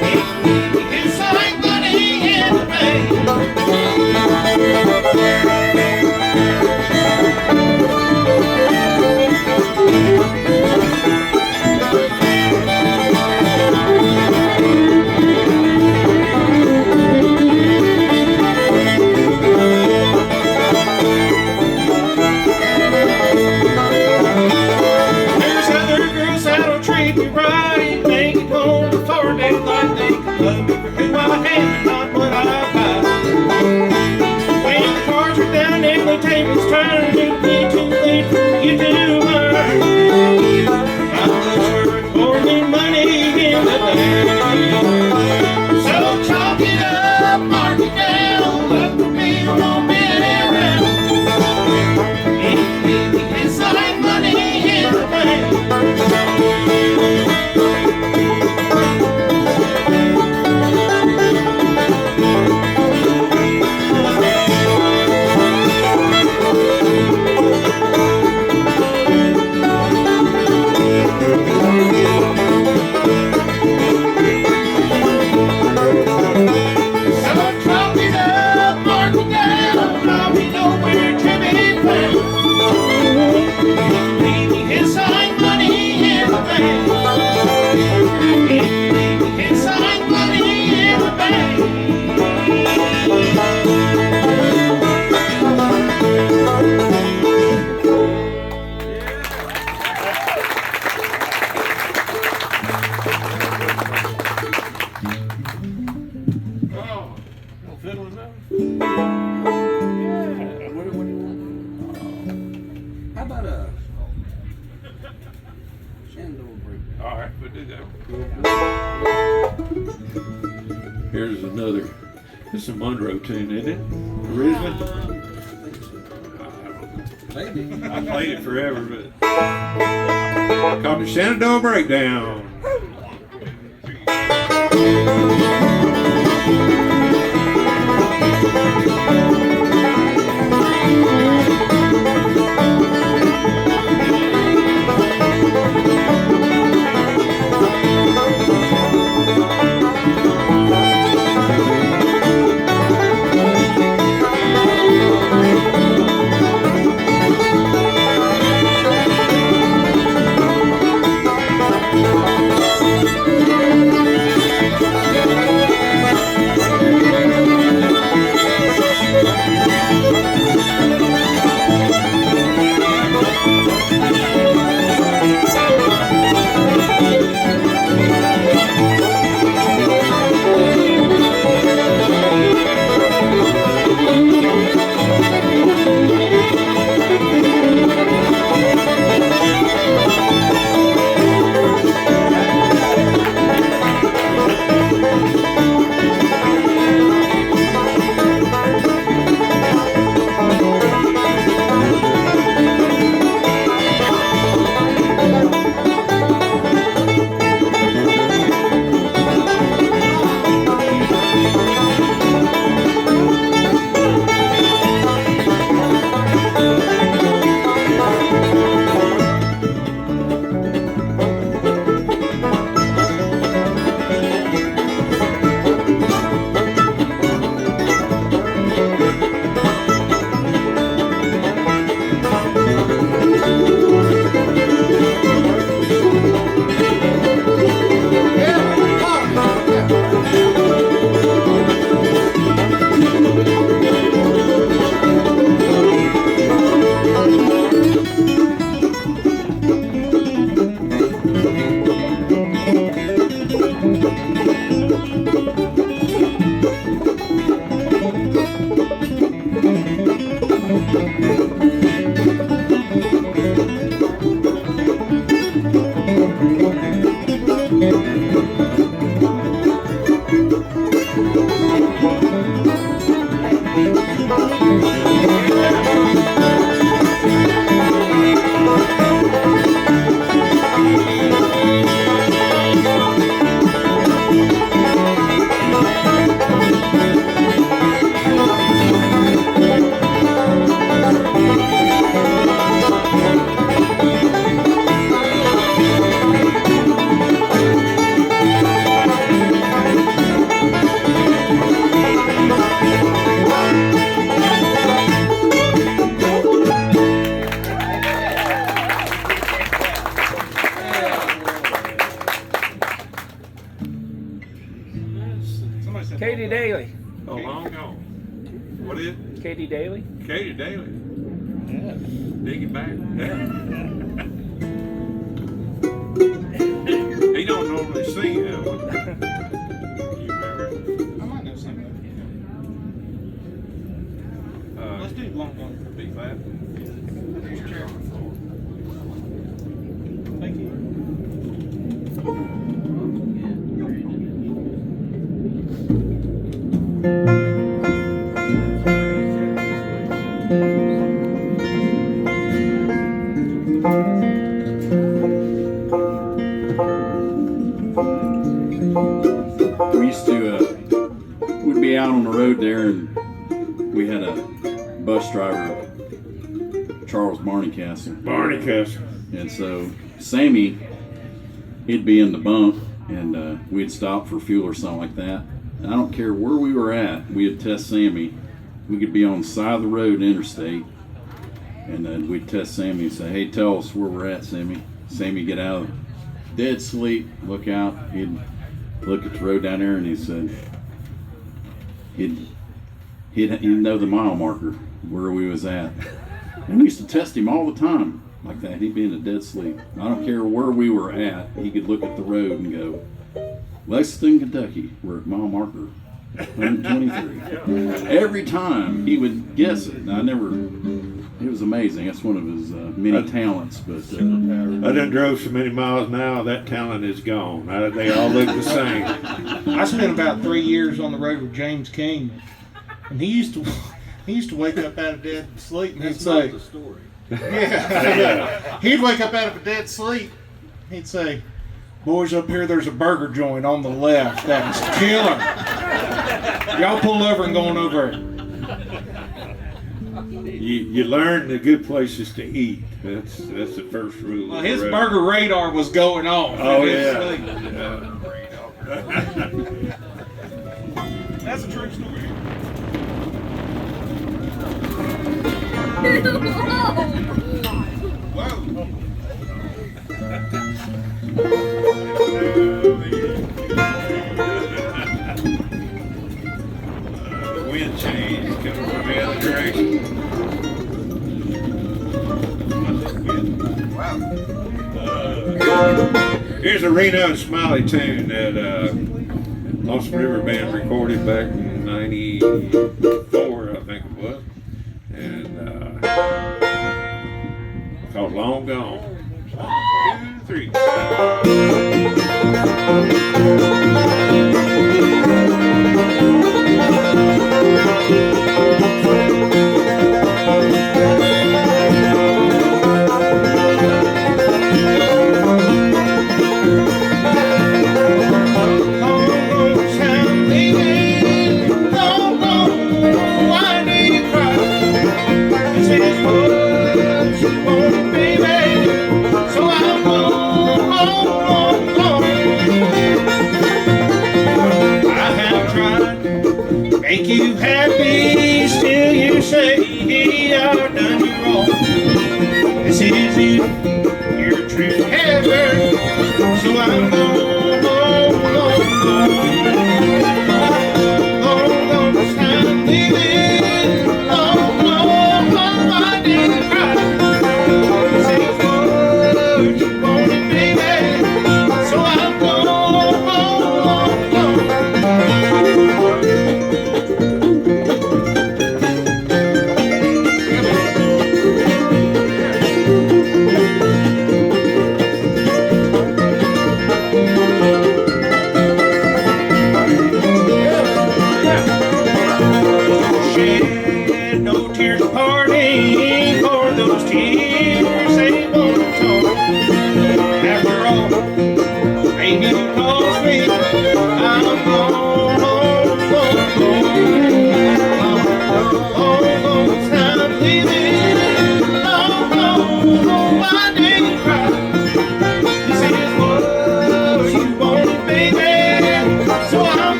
Speaker 6: Can't believe it gets like money in the bank. There's other girls that'll treat me right, make it home before daylight. They can love me for who I am and not what I buy. When the cards are down and the tables turn, it'll be too late for you to learn. My love's worth more than money in the bank. So chalk it up, mark it down, let the bill won't be around. It's like money in the bank. So chalk it up, mark it down, I'll be nowhere to be found. It's like money in the bank. It's like money in the bank.
Speaker 1: Oh, no fiddling now?
Speaker 2: How about a Shenandoah break?
Speaker 1: All right, we'll do that.
Speaker 4: Here's another. This is a Monroe tune, isn't it? Originally?
Speaker 2: Maybe.
Speaker 4: I played it forever, but called the Shenandoah Breakdown.
Speaker 7: Katie Daly.
Speaker 1: Oh, long gone. What is it?
Speaker 7: Katie Daly.
Speaker 1: Katie Daly. Yeah. Dig it back. He don't normally sing that one. You remember?
Speaker 6: I might know something. Let's do long one.
Speaker 1: B flat.
Speaker 6: Thank you.
Speaker 3: We used to, we'd be out on the road there, and we had a bus driver, Charles Barneycastle.
Speaker 4: Barneycastle.
Speaker 3: And so Sammy, he'd be in the bunk, and we'd stop for fuel or something like that. And I don't care where we were at, we'd test Sammy. We could be on the side of the road, interstate, and then we'd test Sammy and say, "Hey, tell us where we're at, Sammy." Sammy get out of dead sleep, look out, he'd look at the road down there, and he said, he'd know the mile marker where we was at. And we used to test him all the time like that. He'd be in a dead sleep. I don't care where we were at, he could look at the road and go, "Lexington, Kentucky, we're at mile marker 123. Every time he would guess it. It was amazing. That's one of his many talents. But
Speaker 4: I done drove so many miles now, that talent is gone. They all look the same.
Speaker 6: I spent about 3 years on the road with James King, and he used to wake up out of dead sleep, and he'd say,
Speaker 7: the story.
Speaker 6: yeah. He'd wake up out of a dead sleep. He'd say, "Boys, up here, there's a burger joint on the left. That's killer. Y'all pull over and go on over it."
Speaker 4: You learn the good places to eat. That's the first rule.
Speaker 6: Well,
Speaker 4: of the
Speaker 6: his
Speaker 4: road.
Speaker 6: burger radar was going off.
Speaker 4: Oh
Speaker 6: in his
Speaker 4: yeah.
Speaker 6: sleep. That's a true story.
Speaker 1: The wind change coming from the other direction. Here's a Reno and Smiley tune that Lonesome River Band recorded back in '94, I think it was, and called "Long Gone." 1, 2, 3.
Speaker 6: Make you happy, still you say I've done you wrong. This is it, your true heaven, so I'm gone.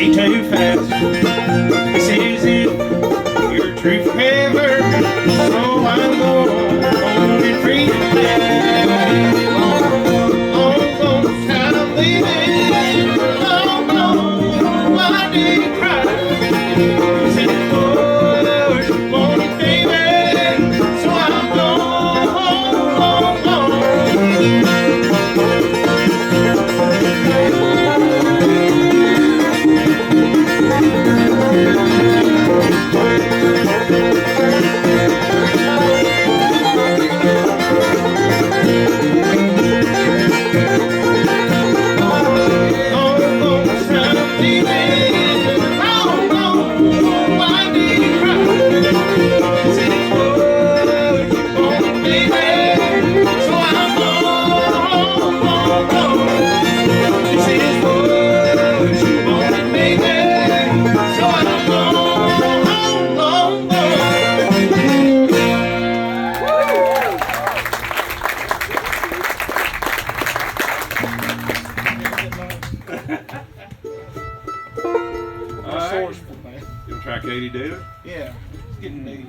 Speaker 6: way too fast. This is it, your true forever. So I'm going home and free at last. Long, long time living, long, long, why did you cry? You said it was, you wanted baby. So I'm going home, long, long.
Speaker 4: You'll try Katie Daly?
Speaker 6: Yeah, it's getting neat.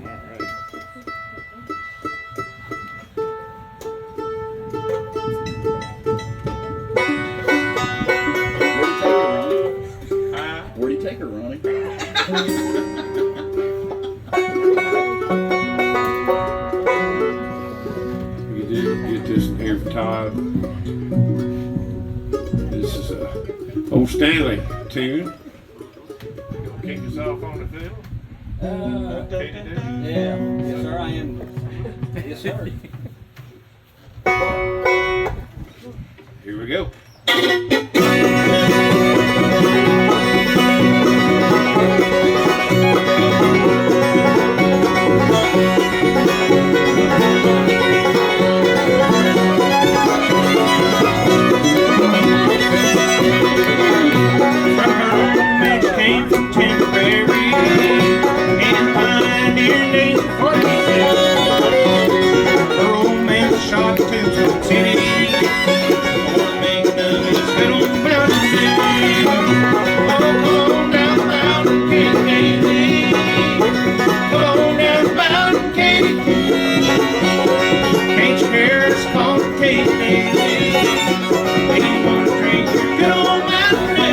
Speaker 3: Where'd you take her, Ronnie?
Speaker 4: You did get this in here for Todd. This is a old Stanley tune. You gonna kick us off on the fiddle? Katie Daly?
Speaker 2: Yeah, yes sir, I am. Yes sir.
Speaker 4: Here we go.
Speaker 6: Came from Temporary and pioneer named for me. Her old man shot to the city. Old man of his fiddle mountain dew. Come on down mountain, Katie. Come on down mountain, Katie. Can't you hear us call Katie? When you wanna drink your good old mountain dew.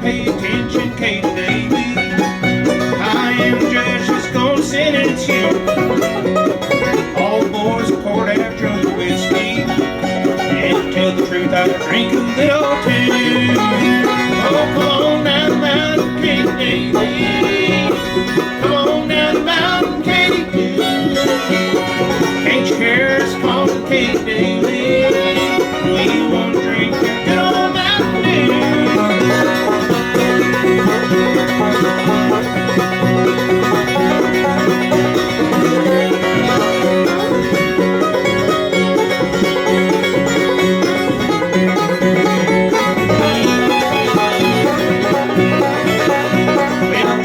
Speaker 6: Pay attention, Katie Daly. I am just gonna sentence you. All boys pour that drunk whiskey. And to tell the truth, I drink a little too. Oh, come on down the mountain, Katie Daly. Come on down the mountain, Katie Daly. Can't you hear us calling Katie Daly? We want to drink your good old Mountain Dew.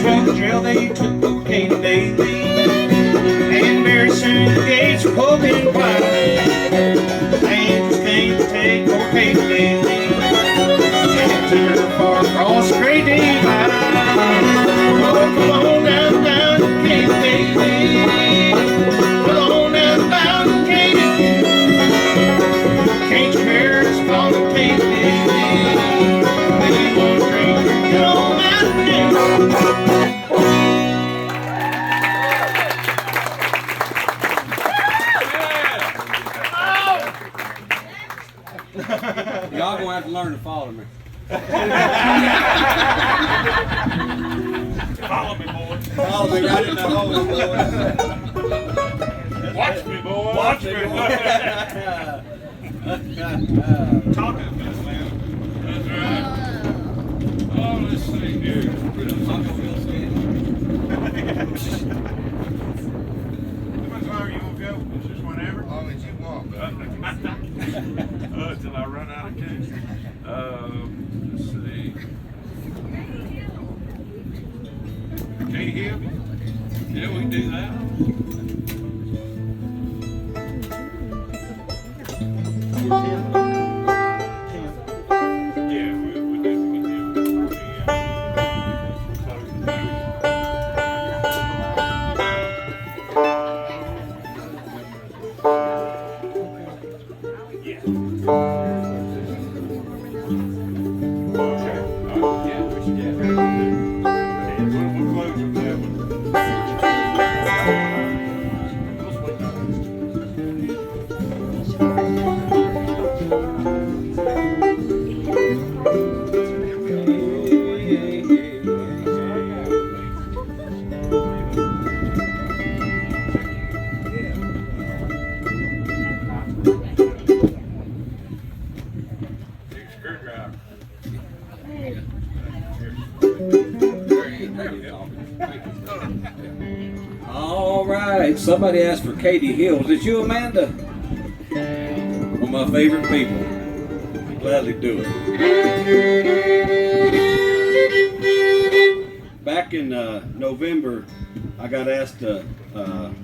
Speaker 6: Went to the jail, they took Katie Daly. And very soon the gates were open wide. Angels came to take poor Katie Daly. And took her far across the great divide. Oh, come on down, down, Katie Daly. Come on down, down, Katie. Can't you hear us calling Katie Daly? We want to drink your good old Mountain Dew.
Speaker 2: Y'all gonna have to learn to follow me.
Speaker 4: Follow me, boy.
Speaker 2: Follow me right in the hole, boy.
Speaker 4: Watch me, boy. Watch me, boy. Talking about man. That's right. Oh, let's see here. How much longer you gonna go? It's just whenever.
Speaker 8: As long as you want.
Speaker 4: Till I run out of cash.
Speaker 1: Yeah, we can do that. Yeah, we definitely do.
Speaker 2: All right, somebody asked for Katie Hill. Was it you, Amanda? One of my favorite people. I'd gladly do it. Back in November, I got asked to,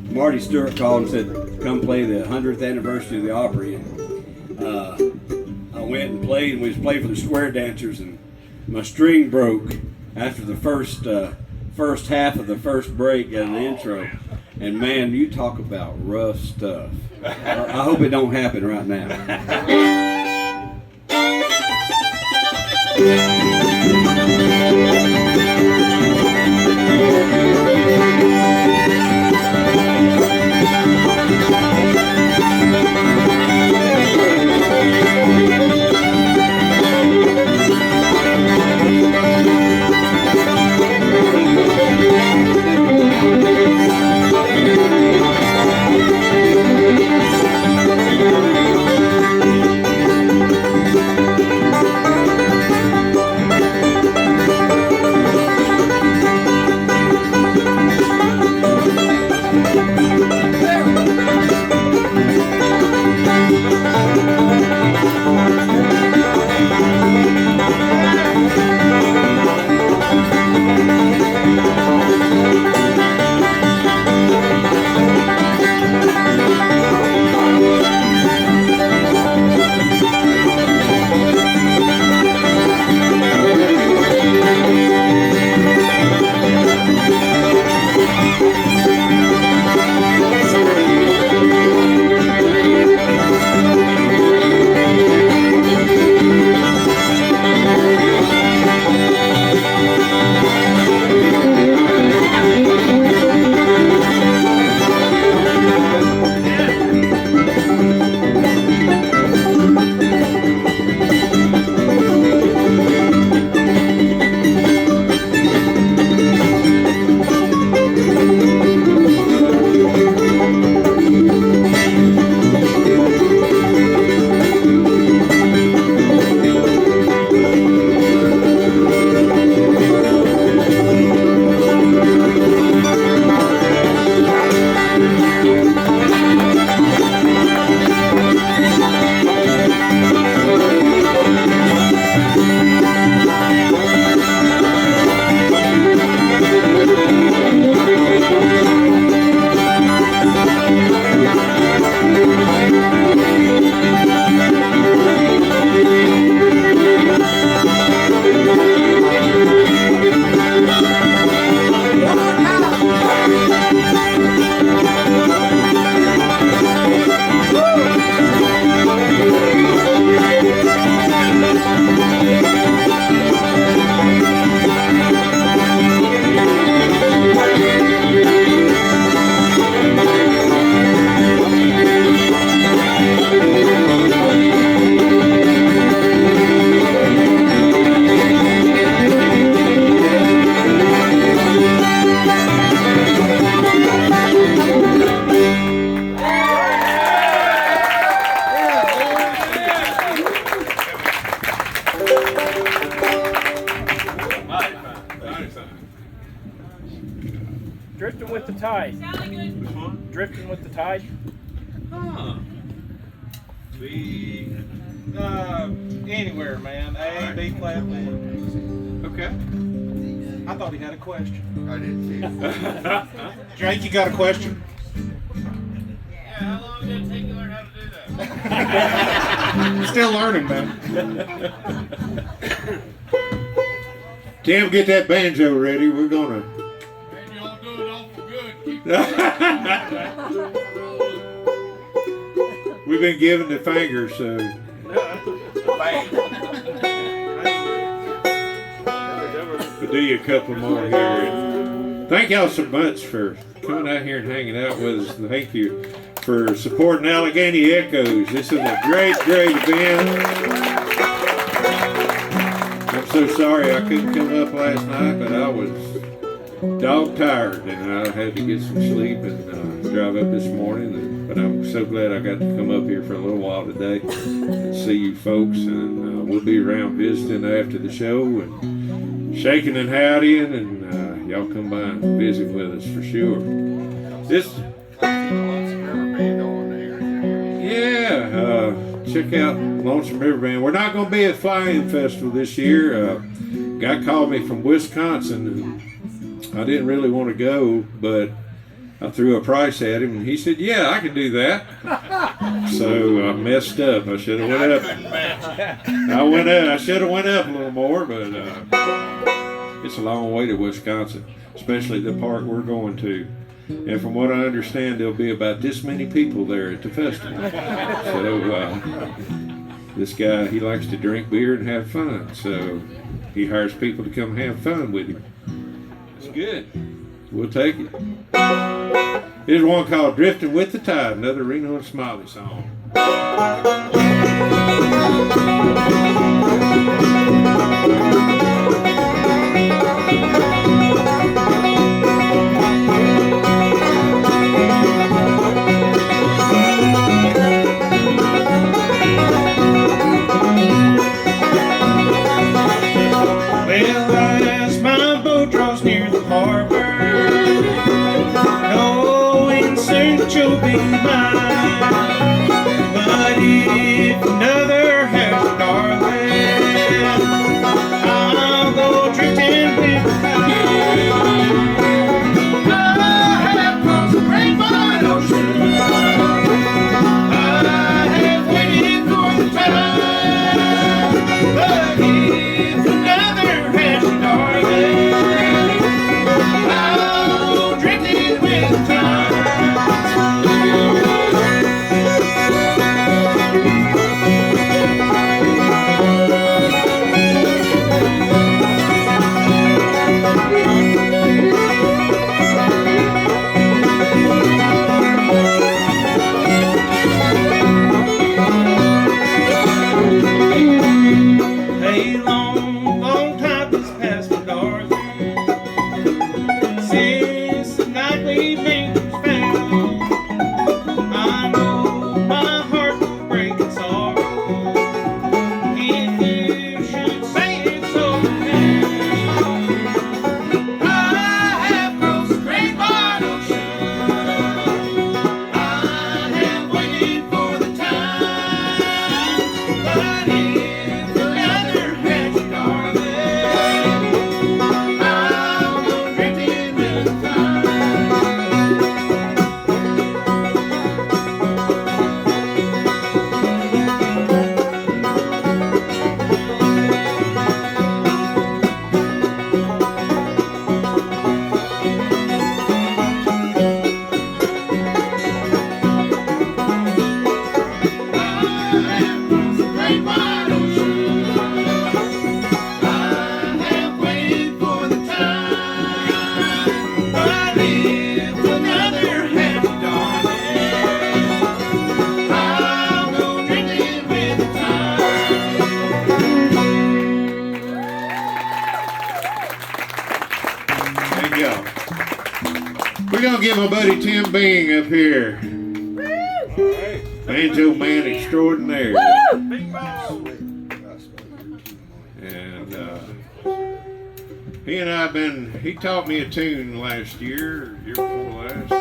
Speaker 2: Marty Stewart called and said, come play the 100th anniversary of the Opry. And I went and played, and we just played for the square dancers, and my string broke after the first half of the first break and the intro. And man, you talk about rough stuff. I hope it don't happen right now.
Speaker 7: Drifting with the tide.
Speaker 1: Which one?
Speaker 7: Drifting with the tide.
Speaker 1: Huh. B.
Speaker 6: Anywhere, man. A, B flat, man.
Speaker 1: Okay.
Speaker 6: I thought he had a question.
Speaker 8: I did too.
Speaker 6: Jake, you got a question?
Speaker 8: Yeah, how long did it take you to learn how to do that?
Speaker 6: Still learning, man.
Speaker 4: Tim, get that banjo ready. We're gonna.
Speaker 8: Man, y'all doing awful good. Keep
Speaker 4: We've been giving the finger, so we'll do you a couple more here. Thank y'all so much for coming out here and hanging out with us. Thank you for supporting Allegheny Echoes. This is a great, great event. I'm so sorry I couldn't come up last night, but I was dog tired and I had to get some sleep and drive up this morning. But I'm so glad I got to come up here for a little while today and see you folks. And we'll be around visiting after the show and shaking and howdying, and y'all come by and visit with us for sure. Check out Lonesome River Band. We're not going to be at Fly-In Festival this year. Guy called me from Wisconsin, and I didn't really want to go, but I threw a price at him, and he said, "Yeah, I can do that." So I messed up. I should have went up. I should have went up a little more, but it's a long way to Wisconsin, especially the park we're going to. And from what I understand, there'll be about this many people there at the festival. So this guy, he likes to drink beer and have fun. So he hires people to come have fun with him. It's good. We'll take it. Here's one called Drifting with the Tide, another Reno and Smiley song.
Speaker 6: You'll be mine, but if another has a darling, I'll go drifting with the tide. I have crossed the great wide ocean, I have waited for the time, but if another has a darling, I'll go drifting with the tide.
Speaker 4: Give my buddy Tim Bing up here. Banjo man extraordinaire. And he and I he taught me a tune last year, or year before last.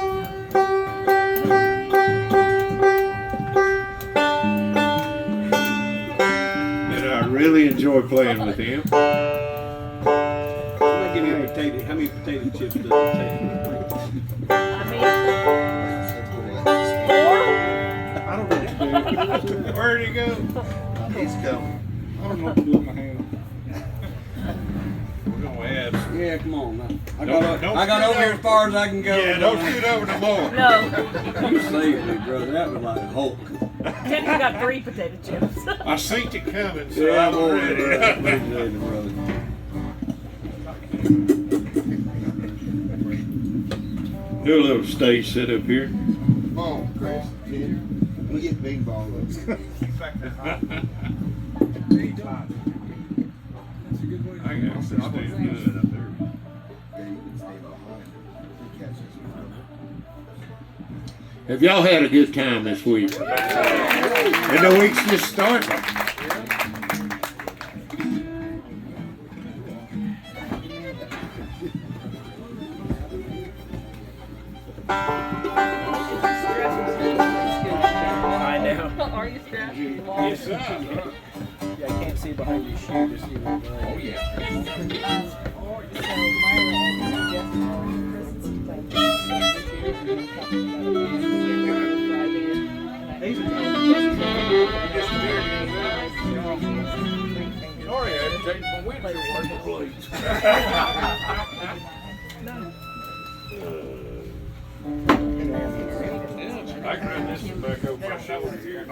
Speaker 4: And I really enjoy playing with him.
Speaker 2: Can I give you How many potato chips does it take?
Speaker 5: I mean, 4?
Speaker 6: I don't know what to do.
Speaker 4: Where'd he go?
Speaker 6: He's coming. I don't know what to do with my hand.
Speaker 4: We're gonna add.
Speaker 2: Yeah, come on now. I
Speaker 4: Don't
Speaker 2: got
Speaker 4: scoot
Speaker 2: over here
Speaker 4: over.
Speaker 2: as far as I can go.
Speaker 4: Yeah, don't scoot over no more.
Speaker 5: No.
Speaker 2: You saved me, brother. That was like Hulk.
Speaker 5: Kenny's got 3 potato chips.
Speaker 4: I seen it coming, so
Speaker 2: Yeah,
Speaker 4: I'm
Speaker 2: I'm over
Speaker 4: ready.
Speaker 2: it. Appreciate it, brother.
Speaker 4: Do a little stage set up here.
Speaker 6: Come on, Chris. Kid. Let me get bing ball up.
Speaker 4: I got some stand good up there. Have y'all had a good time this week? And the week's just starting.
Speaker 7: I know.
Speaker 5: Are you stressed?
Speaker 7: Yes, sir. Yeah, I can't see behind your shoe to see where
Speaker 8: Sorry, I had to take my windshield wiper, please.
Speaker 4: I can run this one back over my shoulder here.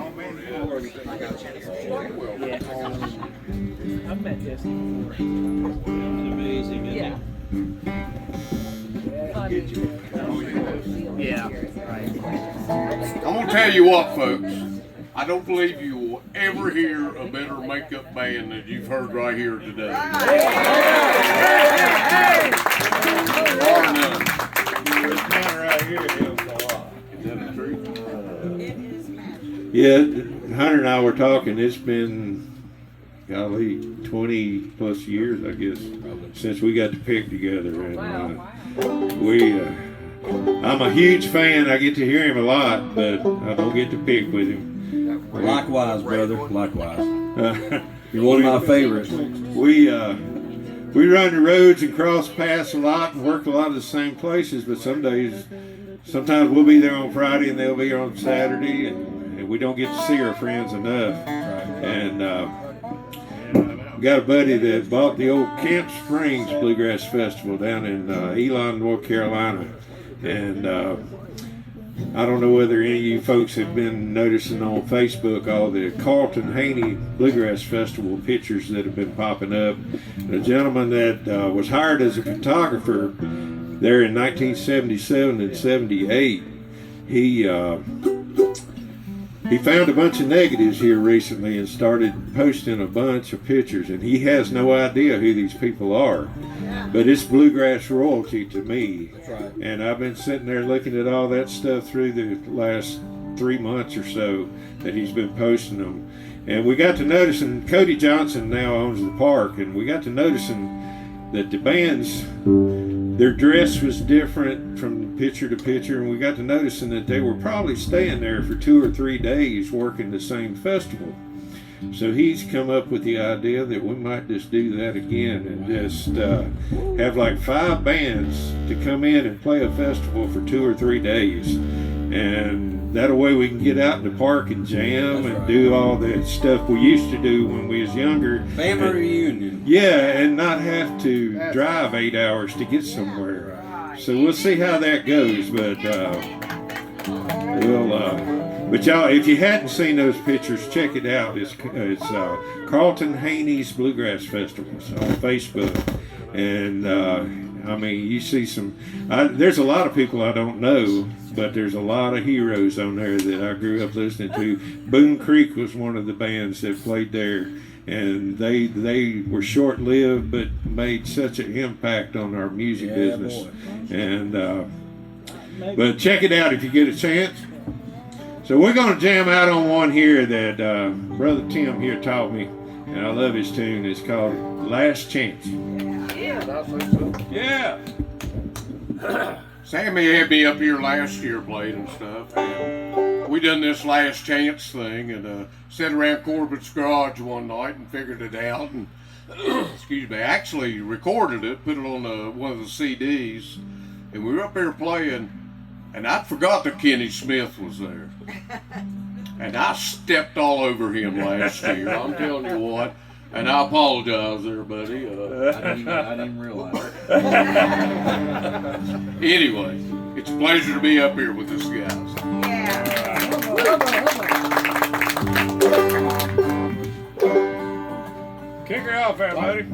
Speaker 7: I've met this.
Speaker 2: Amazing, isn't
Speaker 5: Yeah.
Speaker 7: Yeah.
Speaker 8: I'm gonna tell you what, folks. I don't believe you will ever hear a better makeup band than you've heard right here today. Bar none.
Speaker 4: This man right here helps a lot.
Speaker 8: Is that the truth?
Speaker 4: Yeah, Hunter and I were talking. It's been, golly, 20 plus years, I guess, since we got to pick together. And I'm a huge fan. I get to hear him a lot, but I don't get to pick with him.
Speaker 2: Likewise, brother. Likewise. You're one of my favorites.
Speaker 4: We run the roads and cross paths a lot and work a lot of the same places, but sometimes we'll be there on Friday and they'll be here on Saturday, and we don't get to see our friends enough. And we got a buddy that bought the old Camp Springs Bluegrass Festival down in Elon, North Carolina, and I don't know whether any of you folks have been noticing on Facebook all the Carlton Haney Bluegrass Festival pictures that have been popping up. The gentleman that was hired as a photographer there in 1977 and 78, he found a bunch of negatives here recently and started posting a bunch of pictures, and he has no idea who these people are. But it's bluegrass royalty to me.
Speaker 2: That's right.
Speaker 4: And I've been sitting there looking at all that stuff through the last 3 months or so that he's been posting them. And we got to noticing, Cody Johnson now owns the park, and we got to noticing that the bands, their dress was different from picture to picture, and we got to noticing that they were probably staying there for 2 or 3 days working the same festival. So he's come up with the idea that we might just do that again and just have like 5 bands to come in and play a festival for 2 or 3 days. And that way we can get out in the park and jam and do all that stuff we used to do when we was younger.
Speaker 2: Family reunion.
Speaker 4: Yeah, and not have to drive 8 hours to get somewhere. So we'll see how that goes, but but y'all, if you hadn't seen those pictures, check it out. It's Carlton Haney's Bluegrass Festival. It's on Facebook, and I mean, you see some. There's a lot of people I don't know, but there's a lot of heroes on there that I grew up listening to. Boone Creek was one of the bands that played there, and they were short-lived, but made such an impact on our music business.
Speaker 2: Boy.
Speaker 4: And but check it out if you get a chance. So we're going to jam out on one here that Brother Tim here taught me, and I love his tune. It's called Last Chance.
Speaker 8: Yeah. Sammy had me up here last year playing and stuff. And we done this last chance thing and sat around Corbett's garage one night and figured it out and excuse me, actually recorded it, put it on one of the CDs, and we were up there playing, and I forgot that Kenny Smith was there. And I stepped all over him last year. I'm telling you what. And I apologize there, buddy.
Speaker 3: I didn't realize.
Speaker 8: Anyway, it's a pleasure to be up here with this guys.
Speaker 1: Kick her off, everybody.